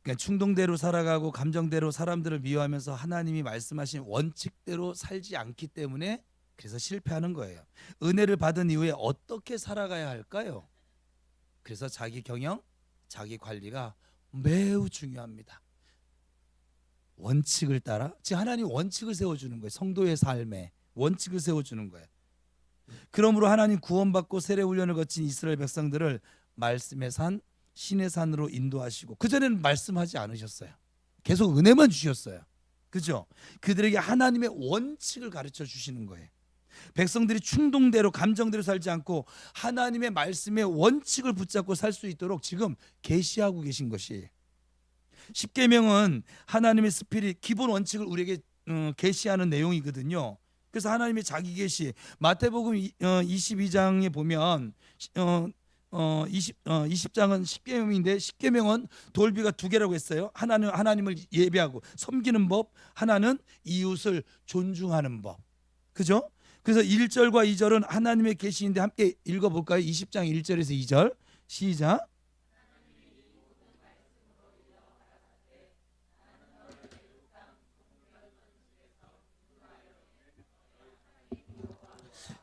그러니까 충동대로 살아가고 감정대로 사람들을 미워하면서 하나님이 말씀하신 원칙대로 살지 않기 때문에 그래서 실패하는 거예요. 은혜를 받은 이후에 어떻게 살아가야 할까요? 그래서 자기 경영, 자기 관리가 매우 중요합니다. 원칙을 따라, 즉 하나님 원칙을 세워주는 거예요. 성도의 삶에 원칙을 세워주는 거예요. 그러므로 하나님 구원받고 세례 훈련을 거친 이스라엘 백성들을 말씀의 산, 신의 산으로 인도하시고, 그전에는 말씀하지 않으셨어요. 계속 은혜만 주셨어요. 그죠? 그들에게 하나님의 원칙을 가르쳐 주시는 거예요. 백성들이 충동대로 감정대로 살지 않고 하나님의 말씀의 원칙을 붙잡고 살 수 있도록 지금 계시하고 계신 것이, 십계명은 하나님의 스피릿 기본 원칙을 우리에게 계시하는 내용이거든요. 그래서 하나님의 자기 계시, 마태복음 22장에 보면 20장은 십계명인데, 십계명은 돌비가 두 개라고 했어요. 하나는 하나님을 예배하고 섬기는 법, 하나는 이웃을 존중하는 법. 그죠? 그래서 1절과 2절은 하나님의 계시인데 함께 읽어볼까요? 20장 1절에서 2절 시작.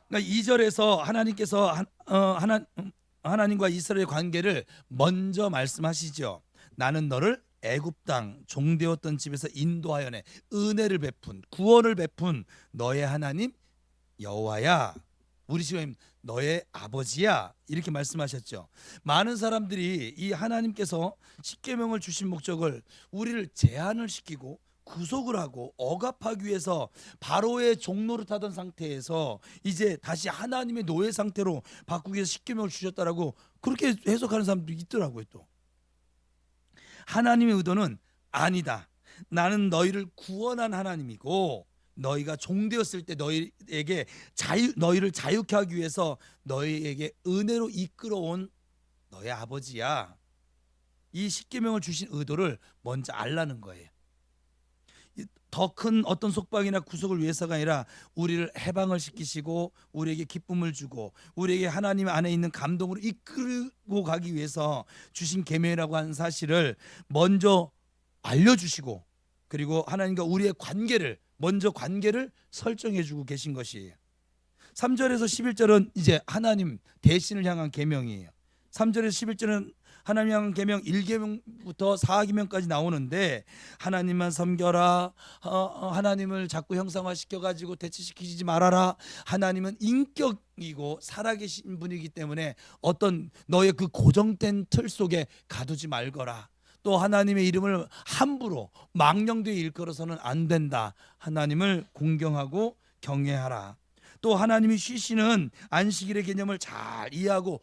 그러니까 2절에서 하나님께서 하나님과 이스라엘의 관계를 먼저 말씀하시죠. 나는 너를 애굽 땅 종되었던 집에서 인도하여내 은혜를 베푼, 구원을 베푼 너의 하나님 여호와야, 우리 주님 너의 아버지야, 이렇게 말씀하셨죠. 많은 사람들이 이 하나님께서 십계명을 주신 목적을 우리를 제한을 시키고 구속을 하고 억압하기 위해서 바로의 종노릇 하던 상태에서 이제 다시 하나님의 노예 상태로 바꾸기 위해서 십계명을 주셨다라고 그렇게 해석하는 사람도 있더라고요. 또 하나님의 의도는 아니다. 나는 너희를 구원한 하나님이고, 너희가 종되었을 때 너희를 자유케 하기 위해서 너희에게 은혜로 이끌어온 너의 아버지야. 이 십계명을 주신 의도를 먼저 알라는 거예요. 더 큰 어떤 속박이나 구속을 위해서가 아니라 우리를 해방을 시키시고 우리에게 기쁨을 주고 우리에게 하나님 안에 있는 감동으로 이끌고 가기 위해서 주신 계명이라고 하는 사실을 먼저 알려주시고, 그리고 하나님과 우리의 관계를 먼저 관계를 설정해 주고 계신 것이에요. 3절에서 11절은 이제 하나님 대신을 향한 계명이에요. 3절에서 11절은 하나님 향한 계명 1계명부터 4계명까지 나오는데, 하나님만 섬겨라, 하나님을 자꾸 형상화시켜 가지고 대치시키지 말아라, 하나님은 인격이고 살아계신 분이기 때문에 어떤 너의 그 고정된 틀 속에 가두지 말거라, 또 하나님의 이름을 함부로 망령되이 일컬어서는 안 된다, 하나님을 공경하고 경외하라, 또 하나님이 쉬시는 안식일의 개념을 잘 이해하고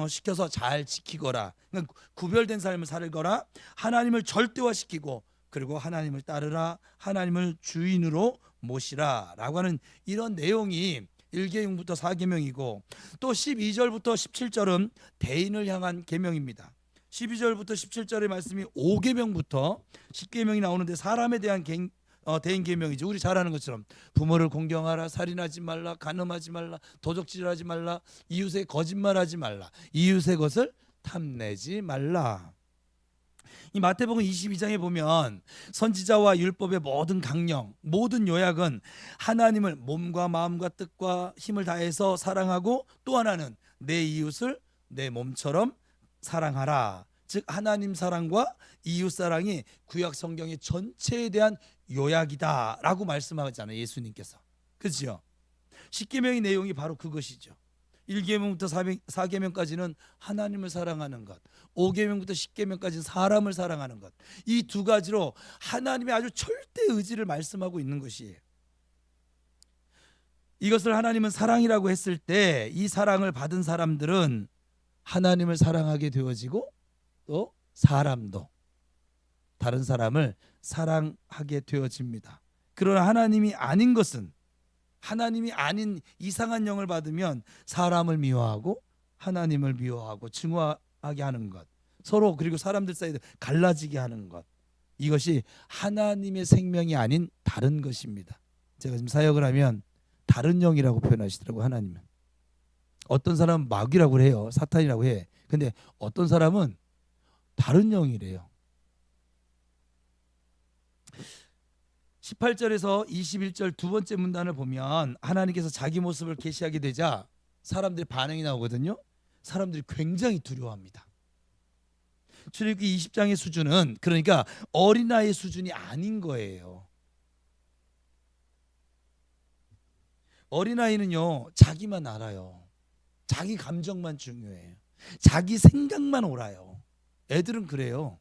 시켜서 잘 지키거라. 그러니까 구별된 삶을 살거라. 하나님을 절대화시키고, 그리고 하나님을 따르라. 하나님을 주인으로 모시라라고 하는 이런 내용이 1계명부터 4계명이고, 또 12절부터 17절은 대인을 향한 계명입니다. 12절부터 17절의 말씀이 5계명부터 10계명이 나오는데 사람에 대한 대인 계명이죠. 우리 잘 아는 것처럼 부모를 공경하라, 살인하지 말라, 간음하지 말라, 도적질하지 말라, 이웃에 거짓말하지 말라, 이웃의 것을 탐내지 말라. 이 마태복음 22장에 보면 선지자와 율법의 모든 강령, 모든 요약은 하나님을 몸과 마음과 뜻과 힘을 다해서 사랑하고, 또 하나는 내 이웃을 내 몸처럼 사랑하라. 즉 하나님 사랑과 이웃 사랑이 구약 성경의 전체에 대한 요약이다라고 말씀하잖아요, 예수님께서. 그렇죠? 10계명의 내용이 바로 그것이죠. 1계명부터 4계명까지는 하나님을 사랑하는 것, 5계명부터 10계명까지는 사람을 사랑하는 것, 이 두 가지로 하나님의 아주 절대 의지를 말씀하고 있는 것이에요. 이것을 하나님은 사랑이라고 했을 때 이 사랑을 받은 사람들은 하나님을 사랑하게 되어지고, 또 사람도 다른 사람을 사랑하게 되어집니다. 그러나 하나님이 아닌 것은, 하나님이 아닌 이상한 영을 받으면 사람을 미워하고 하나님을 미워하고 증오하게 하는 것, 서로 그리고 사람들 사이에 갈라지게 하는 것, 이것이 하나님의 생명이 아닌 다른 것입니다. 제가 지금 사역을 하면 다른 영이라고 표현하시더라고요. 하나님은 어떤 사람은 마귀라고 해요, 사탄이라고 해. 근데 어떤 사람은 다른 영이래요. 18절에서 21절 두 번째 문단을 보면 하나님께서 자기 모습을 계시하게 되자 사람들의 반응이 나오거든요. 사람들이 굉장히 두려워합니다. 출애굽기 20장의 수준은 그러니까 어린아이의 수준이 아닌 거예요. 어린아이는요, 자기만 알아요. 자기 감정만 중요해요. 자기 생각만 옳아요. 애들은 그래요.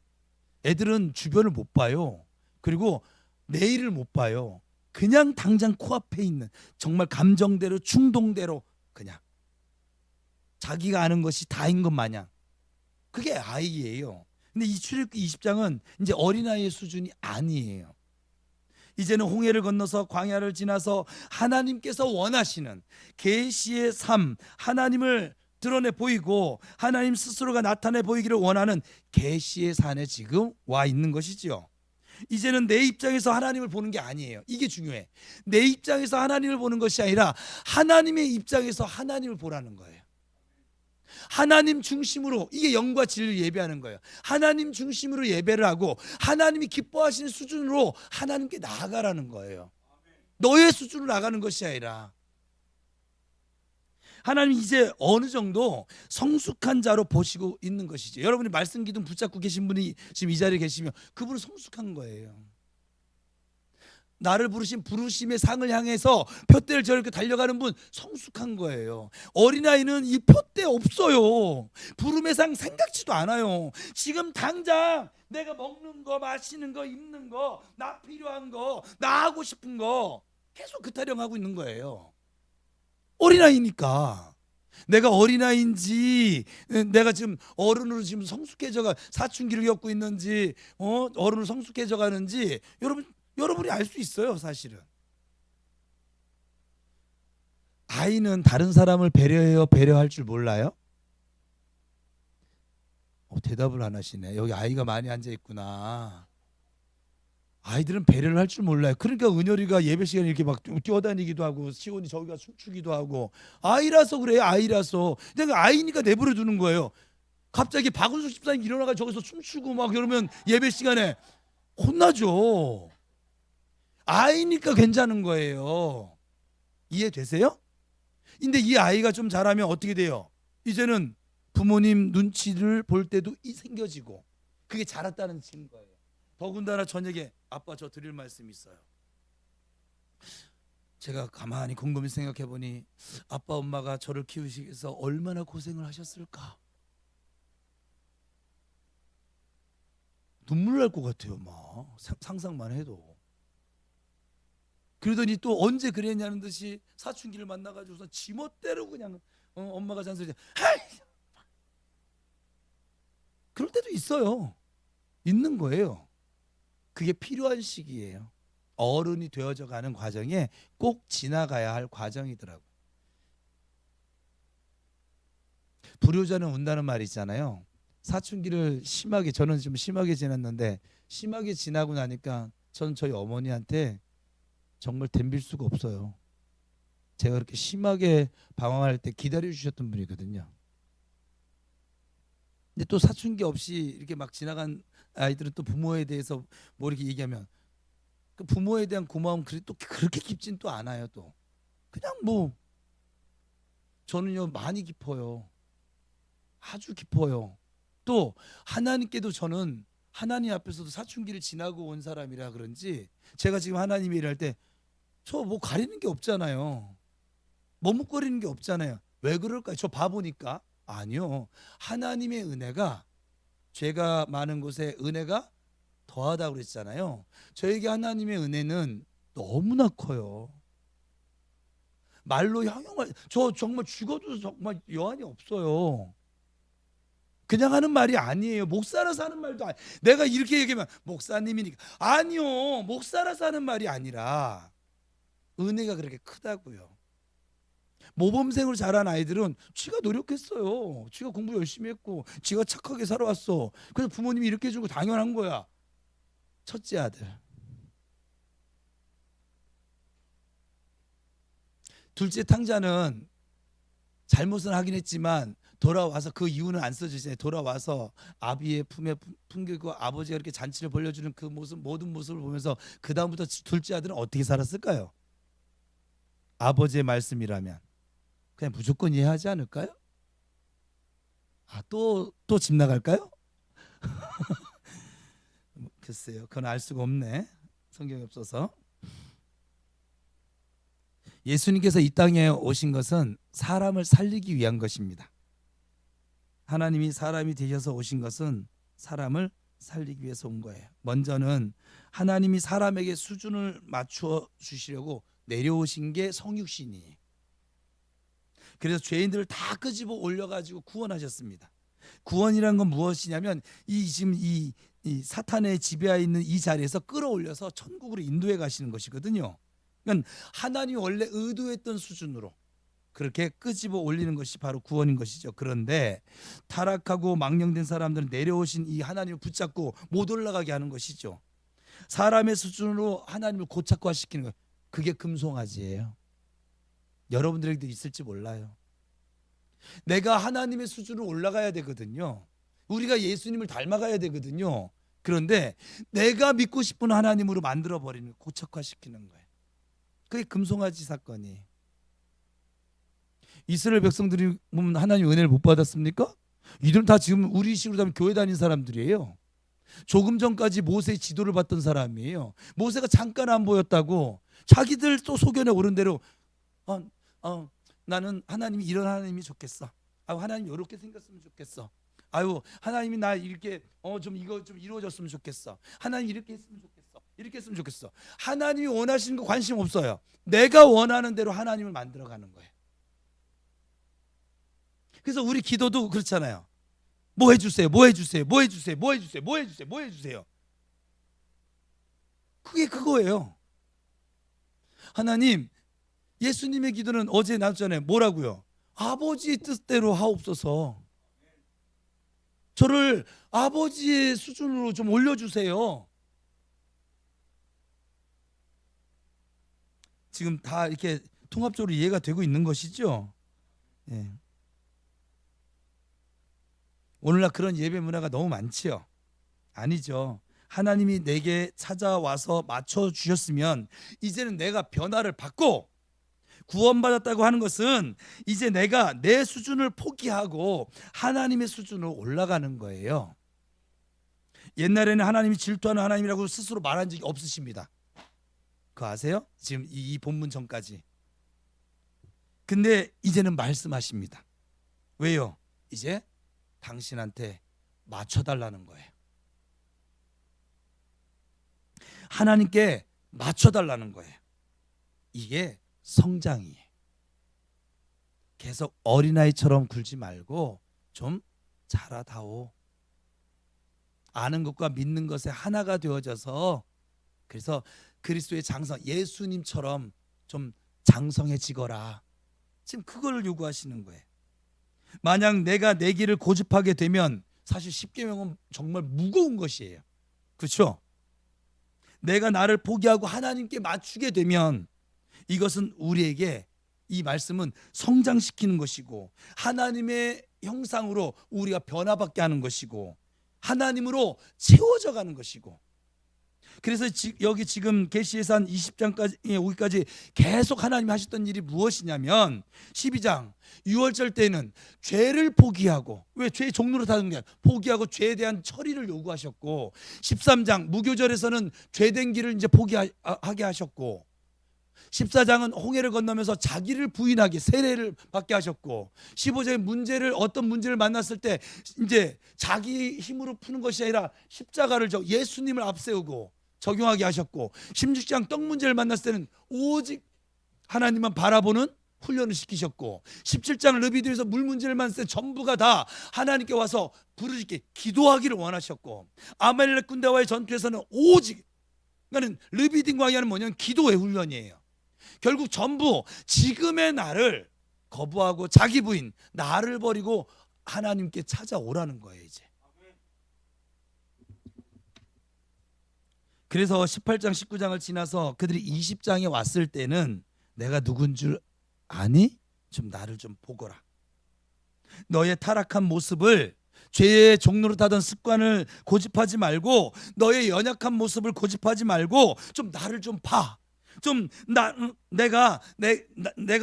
애들은 주변을 못 봐요. 그리고 내일을 못 봐요. 그냥 당장 코앞에 있는 정말 감정대로 충동대로 그냥 자기가 아는 것이 다인 것 마냥, 그게 아이예요. 근데 이 출애굽기 20장은 이제 어린아이의 수준이 아니에요. 이제는 홍해를 건너서 광야를 지나서 하나님께서 원하시는 계시의 삶, 하나님을 드러내 보이고 하나님 스스로가 나타내 보이기를 원하는 계시의 산에 지금 와 있는 것이지요. 이제는 내 입장에서 하나님을 보는 게 아니에요. 이게 중요해. 내 입장에서 하나님을 보는 것이 아니라 하나님의 입장에서 하나님을 보라는 거예요. 하나님 중심으로, 이게 영과 진리를 예배하는 거예요. 하나님 중심으로 예배를 하고 하나님이 기뻐하시는 수준으로 하나님께 나아가라는 거예요. 너의 수준으로 나가는 것이 아니라, 하나님이 이제 어느 정도 성숙한 자로 보시고 있는 것이죠. 여러분이 말씀 기둥 붙잡고 계신 분이 지금 이 자리에 계시면 그분은 성숙한 거예요. 나를 부르신 부르심의 상을 향해서 표대를 저렇게 달려가는 분 성숙한 거예요. 어린아이는 이 표대 없어요. 부름의 상 생각지도 않아요. 지금 당장 내가 먹는 거, 마시는 거, 입는 거, 나 필요한 거, 나 하고 싶은 거 계속 그 타령하고 있는 거예요. 어린아이니까. 내가 어린아이인지, 내가 지금 어른으로 지금 성숙해져가 사춘기를 겪고 있는지, 어른으로 성숙해져 가는지 여러분이 알 수 있어요. 사실은 아이는 다른 사람을 배려해요, 배려할 줄 몰라요? 대답을 안 하시네. 여기 아이가 많이 앉아 있구나. 아이들은 배려를 할 줄 몰라요. 그러니까 은열이가 예배 시간에 이렇게 막 뛰어다니기도 하고 시온이 저기가 춤추기도 하고 아이라서 그래요. 아이라서. 내가 아이니까 내버려 두는 거예요. 갑자기 박은숙 집사님 일어나가 저기서 춤추고 막 그러면 예배 시간에 혼나죠. 아이니까 괜찮은 거예요. 이해되세요? 근데 이 아이가 좀 자라면 어떻게 돼요? 이제는 부모님 눈치를 볼 때도 생겨지고 그게 자랐다는 증거예요. 더군다나 저녁에 아빠 저 드릴 말씀이 있어요. 제가 가만히 곰곰이 생각해 보니 아빠 엄마가 저를 키우시기 위해서 얼마나 고생을 하셨을까. 눈물 날 것 같아요. 막 상상만 해도. 그러더니 또 언제 그랬냐는 듯이 사춘기를 만나가지고서 지멋대로 그냥 엄마가 잔소리 그럴 때도 있어요. 있는 거예요. 그게 필요한 시기예요. 어른이 되어져 가는 과정에 꼭 지나가야 할 과정이더라고요. 불효자는 운다는 말이 있잖아요. 사춘기를 심하게, 저는 좀 심하게 지났는데 심하게 지나고 나니까 저는 저희 어머니한테 정말 덤빌 수가 없어요. 제가 그렇게 심하게 방황할 때 기다려 주셨던 분이거든요. 근데 또 사춘기 없이 이렇게 막 지나간 아이들은 또 부모에 대해서 뭐 이렇게 얘기하면 그 부모에 대한 고마움 또 그렇게 깊진 또 않아요. 또 그냥 뭐 저는요 많이 깊어요. 아주 깊어요. 또 하나님께도 저는 하나님 앞에서도 사춘기를 지나고 온 사람이라 그런지 제가 지금 하나님이 일할 때 저 뭐 가리는 게 없잖아요. 머뭇거리는 게 없잖아요. 왜 그럴까요? 저 바보니까? 아니요. 하나님의 은혜가 죄가 많은 곳에 은혜가 더하다고 그랬잖아요. 저에게 하나님의 은혜는 너무나 커요. 말로 형용할 저 정말 죽어도 정말 여한이 없어요. 그냥 하는 말이 아니에요. 목사라서 하는 말도 아니. 내가 이렇게 얘기하면 목사님이니까 아니요. 목사라서 하는 말이 아니라 은혜가 그렇게 크다고요. 모범생으로 자란 아이들은 지가 노력했어요. 지가 공부 열심히 했고 지가 착하게 살아왔어. 그래서 부모님이 이렇게 해주고 당연한 거야. 첫째 아들. 둘째 탕자는 잘못은 하긴 했지만 돌아와서 그 이유는 안 써주시네. 돌아와서 아비의 품에 품기고 아버지가 이렇게 잔치를 벌려주는 그 모습, 모든 모습을 보면서 그 다음부터 둘째 아들은 어떻게 살았을까요? 아버지의 말씀이라면 그냥 무조건 이해하지 않을까요? 또 집 나갈까요? 글쎄요. 그건 알 수가 없네. 성경이 없어서. 예수님께서 이 땅에 오신 것은 사람을 살리기 위한 것입니다. 하나님이 사람이 되셔서 오신 것은 사람을 살리기 위해서 온 거예요. 먼저는 하나님이 사람에게 수준을 맞추어 주시려고 내려오신 게 성육신이에요. 그래서 죄인들을 다 끄집어 올려가지고 구원하셨습니다. 구원이란 건 무엇이냐면 지금 이 사탄의 지배하에 있는 이 자리에서 끌어올려서 천국으로 인도해 가시는 것이거든요. 그러니까 하나님이 원래 의도했던 수준으로 그렇게 끄집어 올리는 것이 바로 구원인 것이죠. 그런데 타락하고 망령된 사람들은 내려오신 이 하나님을 붙잡고 못 올라가게 하는 것이죠. 사람의 수준으로 하나님을 고착화시키는 것, 그게 금송아지예요. 여러분들에게도 있을지 몰라요. 내가 하나님의 수준으로 올라가야 되거든요. 우리가 예수님을 닮아가야 되거든요. 그런데 내가 믿고 싶은 하나님으로 만들어버리는, 고착화시키는 거예요. 그게 금송아지 사건이. 이스라엘 백성들이 보면 하나님 은혜를 못 받았습니까? 이들은 다 지금 우리 식으로 하면 교회 다니는 사람들이에요. 조금 전까지 모세의 지도를 받던 사람이에요. 모세가 잠깐 안 보였다고 자기들 또 소견에 오른 대로 나는 하나님이 이런 하나님이 좋겠어. 하나님 이렇게 생겼으면 좋겠어. 하나님이 나 이렇게 좀 이거 좀 이루어졌으면 좋겠어. 하나님 이렇게 했으면 좋겠어. 이렇게 했으면 좋겠어. 하나님이 원하시는 거 관심 없어요. 내가 원하는 대로 하나님을 만들어가는 거예요. 그래서 우리 기도도 그렇잖아요. 뭐 해주세요, 뭐 해주세요, 뭐 해주세요, 뭐 해주세요, 뭐 해주세요, 뭐 해주세요. 그게 그거예요. 하나님, 예수님의 기도는 어제 나왔잖아요. 뭐라고요? 아버지의 뜻대로 하옵소서. 저를 아버지의 수준으로 좀 올려주세요. 지금 다 이렇게 통합적으로 이해가 되고 있는 것이죠. 예. 오늘날 그런 예배 문화가 너무 많지요. 아니죠. 하나님이 내게 찾아와서 맞춰 주셨으면 이제는 내가 변화를 받고, 구원받았다고 하는 것은 이제 내가 내 수준을 포기하고 하나님의 수준으로 올라가는 거예요. 옛날에는 하나님이 질투하는 하나님이라고 스스로 말한 적이 없으십니다. 그거 아세요? 지금 이 본문 전까지. 근데 이제는 말씀하십니다. 왜요? 이제 당신한테 맞춰달라는 거예요. 하나님께 맞춰달라는 거예요. 이게 성장이에요. 계속 어린아이처럼 굴지 말고 좀 자라다오. 아는 것과 믿는 것에 하나가 되어져서, 그래서 그리스도의 장성, 예수님처럼 좀 장성해지거라. 지금 그걸 요구하시는 거예요. 만약 내가 내 길을 고집하게 되면 사실 십계명은 정말 무거운 것이에요. 그렇죠? 내가 나를 포기하고 하나님께 맞추게 되면 이것은 우리에게, 이 말씀은 성장시키는 것이고 하나님의 형상으로 우리가 변화받게 하는 것이고 하나님으로 채워져 가는 것이고, 그래서 여기 지금 계시에서 한 20장까지 오기까지 계속 하나님이 하셨던 일이 무엇이냐면, 12장 6월절 때는 죄를 포기하고, 왜 죄의 종로로 타는 게 포기하고 죄에 대한 처리를 요구하셨고, 13장 무교절에서는 죄된 길을 이제 포기하게 하셨고, 14장은 홍해를 건너면서 자기를 부인하게 세례를 받게 하셨고, 15장에 어떤 문제를 만났을 때 이제 자기 힘으로 푸는 것이 아니라 십자가를 예수님을 앞세우고 적용하게 하셨고, 16장 떡 문제를 만났을 때는 오직 하나님만 바라보는 훈련을 시키셨고, 17장 르비드에서 물 문제를 만났을 때 전부가 다 하나님께 와서 부르짖게 기도하기를 원하셨고, 아말렉 군대와의 전투에서는 오직, 그러니까 르비딘 광야는 뭐냐면 기도의 훈련이에요. 결국 전부 지금의 나를 거부하고 자기 부인 나를 버리고 하나님께 찾아오라는 거예요. 이제 그래서 18장 19장을 지나서 그들이 20장에 왔을 때는 내가 누군 줄 아니? 좀 나를 좀 보거라. 너의 타락한 모습을, 죄의 종로로 타던 습관을 고집하지 말고, 너의 연약한 모습을 고집하지 말고 좀 나를 좀 봐. 좀 내가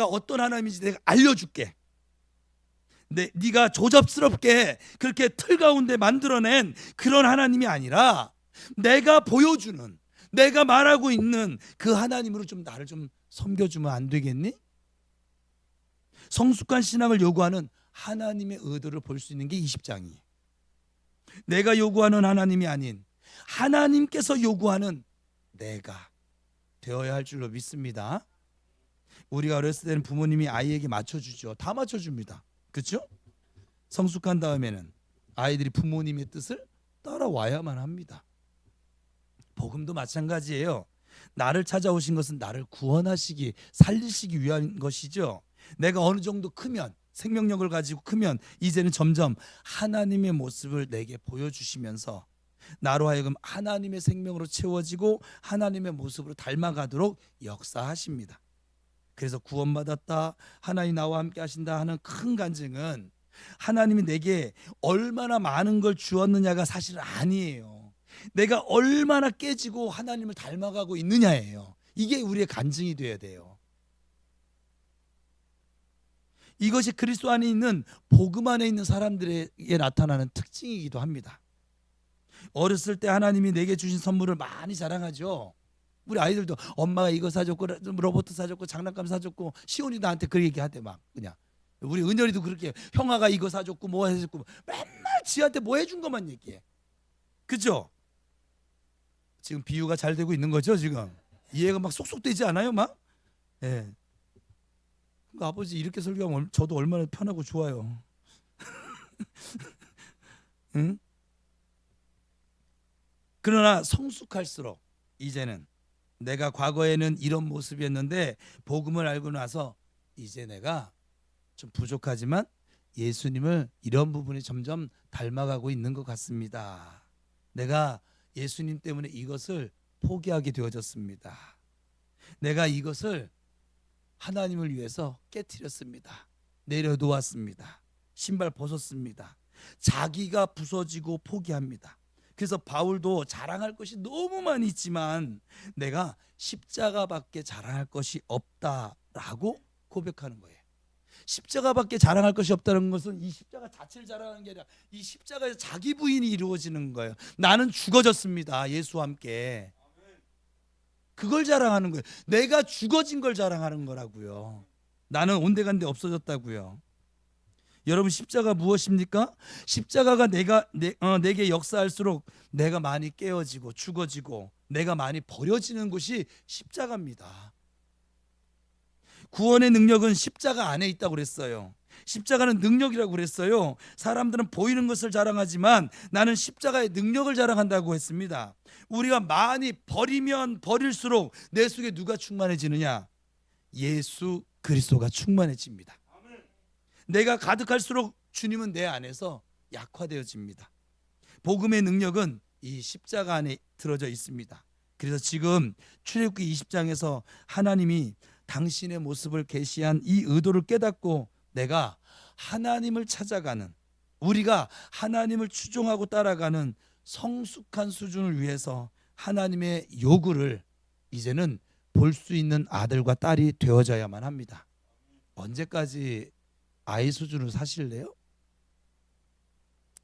어떤 하나님인지 내가 알려줄게. 네가 조잡스럽게 그렇게 틀 가운데 만들어낸 그런 하나님이 아니라 내가 보여주는, 내가 말하고 있는 그 하나님으로 좀 나를 좀 섬겨주면 안 되겠니? 성숙한 신앙을 요구하는 하나님의 의도를 볼 수 있는 게 20장이에요. 내가 요구하는 하나님이 아닌 하나님께서 요구하는 내가 되어야 할 줄로 믿습니다. 우리가 어렸을 때는 부모님이 아이에게 맞춰주죠. 다 맞춰줍니다. 그렇죠? 성숙한 다음에는 아이들이 부모님의 뜻을 따라와야만 합니다. 복음도 마찬가지예요. 나를 찾아오신 것은 나를 구원하시기, 살리시기 위한 것이죠. 내가 어느 정도 크면, 생명력을 가지고 크면 이제는 점점 하나님의 모습을 내게 보여주시면서 나로 하여금 하나님의 생명으로 채워지고 하나님의 모습으로 닮아가도록 역사하십니다. 그래서 구원받았다, 하나님 나와 함께 하신다 하는 큰 간증은 하나님이 내게 얼마나 많은 걸 주었느냐가 사실은 아니에요. 내가 얼마나 깨지고 하나님을 닮아가고 있느냐예요. 이게 우리의 간증이 되어야 돼요. 이것이 그리스도 안에 있는, 복음 안에 있는 사람들에게 나타나는 특징이기도 합니다. 어렸을 때 하나님이 내게 주신 선물을 많이 자랑하죠. 우리 아이들도 엄마가 이거 사줬고 로봇 사줬고 장난감 사줬고, 시온이 나한테 그렇게 얘기하대. 막 그냥 우리 은열이도 그렇게 형아가 이거 사줬고 뭐 해줬고 맨날 지한테 뭐 해준 것만 얘기해. 그죠? 지금 비유가 잘 되고 있는 거죠. 지금 이해가 막 쏙쏙 되지 않아요? 막 예. 그러니까 아버지 이렇게 설교하면 저도 얼마나 편하고 좋아요. 응? 그러나 성숙할수록 이제는 내가 과거에는 이런 모습이었는데 복음을 알고 나서 이제 내가 좀 부족하지만 예수님을 이런 부분이 점점 닮아가고 있는 것 같습니다. 내가 예수님 때문에 이것을 포기하게 되어졌습니다. 내가 이것을 하나님을 위해서 깨트렸습니다. 내려놓았습니다. 신발 벗었습니다. 자기가 부서지고 포기합니다. 그래서 바울도 자랑할 것이 너무 많이 있지만 내가 십자가밖에 자랑할 것이 없다라고 고백하는 거예요. 십자가밖에 자랑할 것이 없다는 것은 이 십자가 자체를 자랑하는 게 아니라 이 십자가에서 자기 부인이 이루어지는 거예요. 나는 죽어졌습니다. 예수와 함께. 그걸 자랑하는 거예요. 내가 죽어진 걸 자랑하는 거라고요. 나는 온데간데 없어졌다고요. 여러분, 십자가 무엇입니까? 십자가가 내게 역사할수록 내가 많이 깨어지고 죽어지고 내가 많이 버려지는 곳이 십자가입니다. 구원의 능력은 십자가 안에 있다고 그랬어요. 십자가는 능력이라고 그랬어요. 사람들은 보이는 것을 자랑하지만 나는 십자가의 능력을 자랑한다고 했습니다. 우리가 많이 버리면 버릴수록 내 속에 누가 충만해지느냐? 예수 그리스도가 충만해집니다. 내가 가득할수록 주님은 내 안에서 약화되어집니다. 복음의 능력은 이 십자가 안에 들어져 있습니다. 그래서 지금 출애굽기 20장에서 하나님이 당신의 모습을 계시한 이 의도를 깨닫고 내가 하나님을 찾아가는, 우리가 하나님을 추종하고 따라가는 성숙한 수준을 위해서 하나님의 요구를 이제는 볼 수 있는 아들과 딸이 되어져야만 합니다. 언제까지 아이 수준으로 사실래요?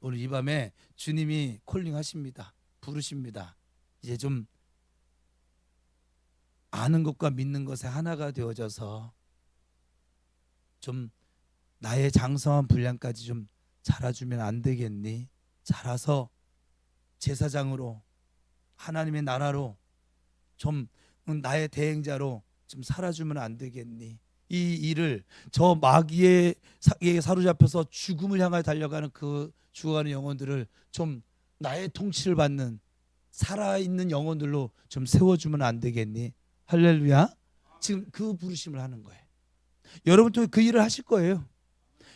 오늘 이 밤에 주님이 콜링하십니다. 부르십니다. 이제 좀 아는 것과 믿는 것에 하나가 되어져서 좀 나의 장성한 분량까지 좀 자라주면 안 되겠니? 자라서 제사장으로 하나님의 나라로 좀 나의 대행자로 좀 살아주면 안 되겠니? 이 일을 저 마귀에게 사로잡혀서 죽음을 향해 달려가는 그 죽어가는 영혼들을 좀 나의 통치를 받는 살아있는 영혼들로 좀 세워주면 안 되겠니? 할렐루야. 지금 그 부르심을 하는 거예요. 여러분 또 그 일을 하실 거예요.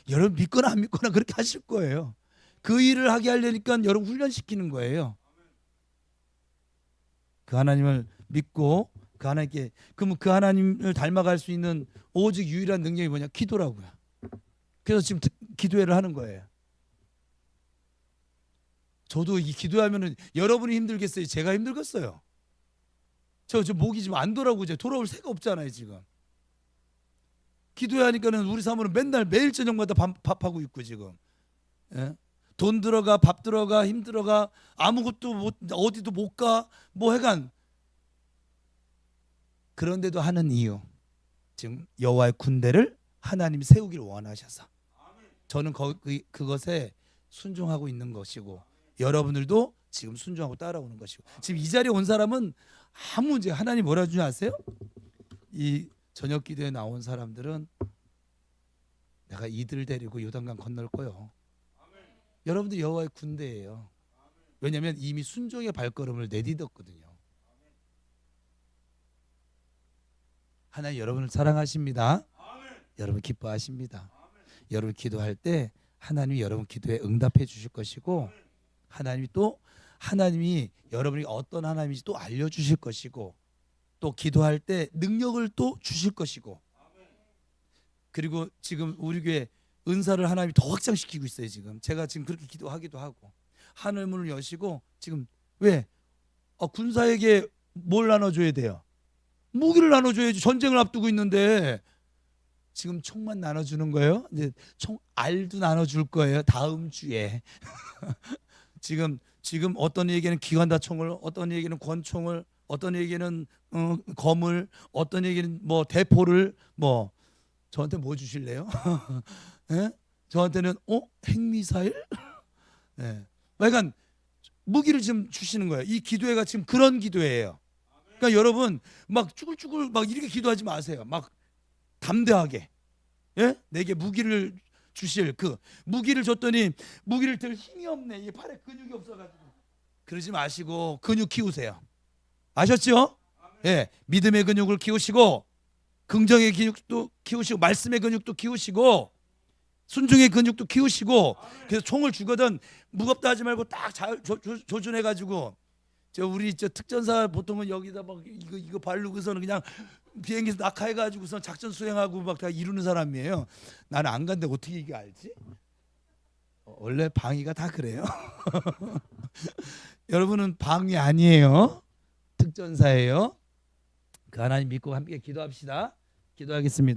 여러분 믿거나 안 믿거나 그렇게 하실 거예요. 그 일을 하게 하려니까 여러분 훈련시키는 거예요. 그 하나님을 믿고 그 하나님께, 그러면 그 하나님을 닮아갈 수 있는 오직 유일한 능력이 뭐냐? 기도라고요. 그래서 지금 기도회를 하는 거예요. 저도 이 기도하면은 여러분이 힘들겠어요? 제가 힘들겠어요? 저 목이 지금 안 돌아오고 이제 돌아올 새가 없잖아요 지금. 기도하니까는 우리 사모는 맨날 매일 저녁마다 밥하고 있고 지금. 예? 돈 들어가, 밥 들어가, 힘 들어가, 아무것도 못, 어디도 못 가, 뭐 해간. 그런데도 하는 이유, 지금 여호와의 군대를 하나님이 세우기를 원하셔서 저는 그것에 순종하고 있는 것이고 여러분들도 지금 순종하고 따라오는 것이고, 지금 이 자리에 온 사람은 아무 문제, 하나님 뭐라 주냐 아세요? 이 저녁 기도에 나온 사람들은 내가 이들 데리고 요단강 건널 거요. 여러분들 여호와의 군대예요. 왜냐하면 이미 순종의 발걸음을 내딛었거든요. 하나님 여러분을 사랑하십니다. 여러분 기뻐하십니다. 여러분 기도할 때 하나님이 여러분 기도에 응답해 주실 것이고, 하나님이 또 하나님이 여러분이 어떤 하나님인지 또 알려주실 것이고, 또 기도할 때 능력을 또 주실 것이고, 그리고 지금 우리 교회 은사를 하나님이 더 확장시키고 있어요. 지금 제가 지금 그렇게 기도하기도 하고, 하늘 문을 여시고, 지금 왜 군사에게 뭘 나눠줘야 돼요? 무기를 나눠줘야지. 전쟁을 앞두고 있는데 지금 총만 나눠주는 거예요. 이제 총 알도 나눠줄 거예요. 다음 주에. 지금 어떤 얘기는 기관다총을, 어떤 얘기는 권총을, 어떤 얘기는 검을, 어떤 얘기는 뭐 대포를, 뭐 저한테 뭐 주실래요? 예? 저한테는 핵미사일? 예. 그러니까 무기를 지금 주시는 거예요. 이 기도회가 지금 그런 기도회예요. 그러니까 여러분 막 쭈글쭈글 막 이렇게 기도하지 마세요. 막 담대하게, 예? 내게 무기를 주실, 그 무기를 줬더니 무기를 들 힘이 없네, 이 팔에 근육이 없어가지고, 그러지 마시고 근육 키우세요. 아셨죠? 예, 믿음의 근육을 키우시고, 긍정의 근육도 키우시고, 말씀의 근육도 키우시고, 순종의 근육도 키우시고. 그래서 총을 주거든 무겁다 하지 말고 딱 잘 조준해가지고 저 우리 저 특전사 보통은 여기다 막 이거 바르고서는 그냥 비행기에서 낙하해가지고서 작전 수행하고 막 다 이루는 사람이에요. 나는 안 간데 어떻게 이게 알지? 원래 방위가 다 그래요. 여러분은 방위 아니에요. 특전사예요. 그 하나님 믿고 함께 기도합시다. 기도하겠습니다.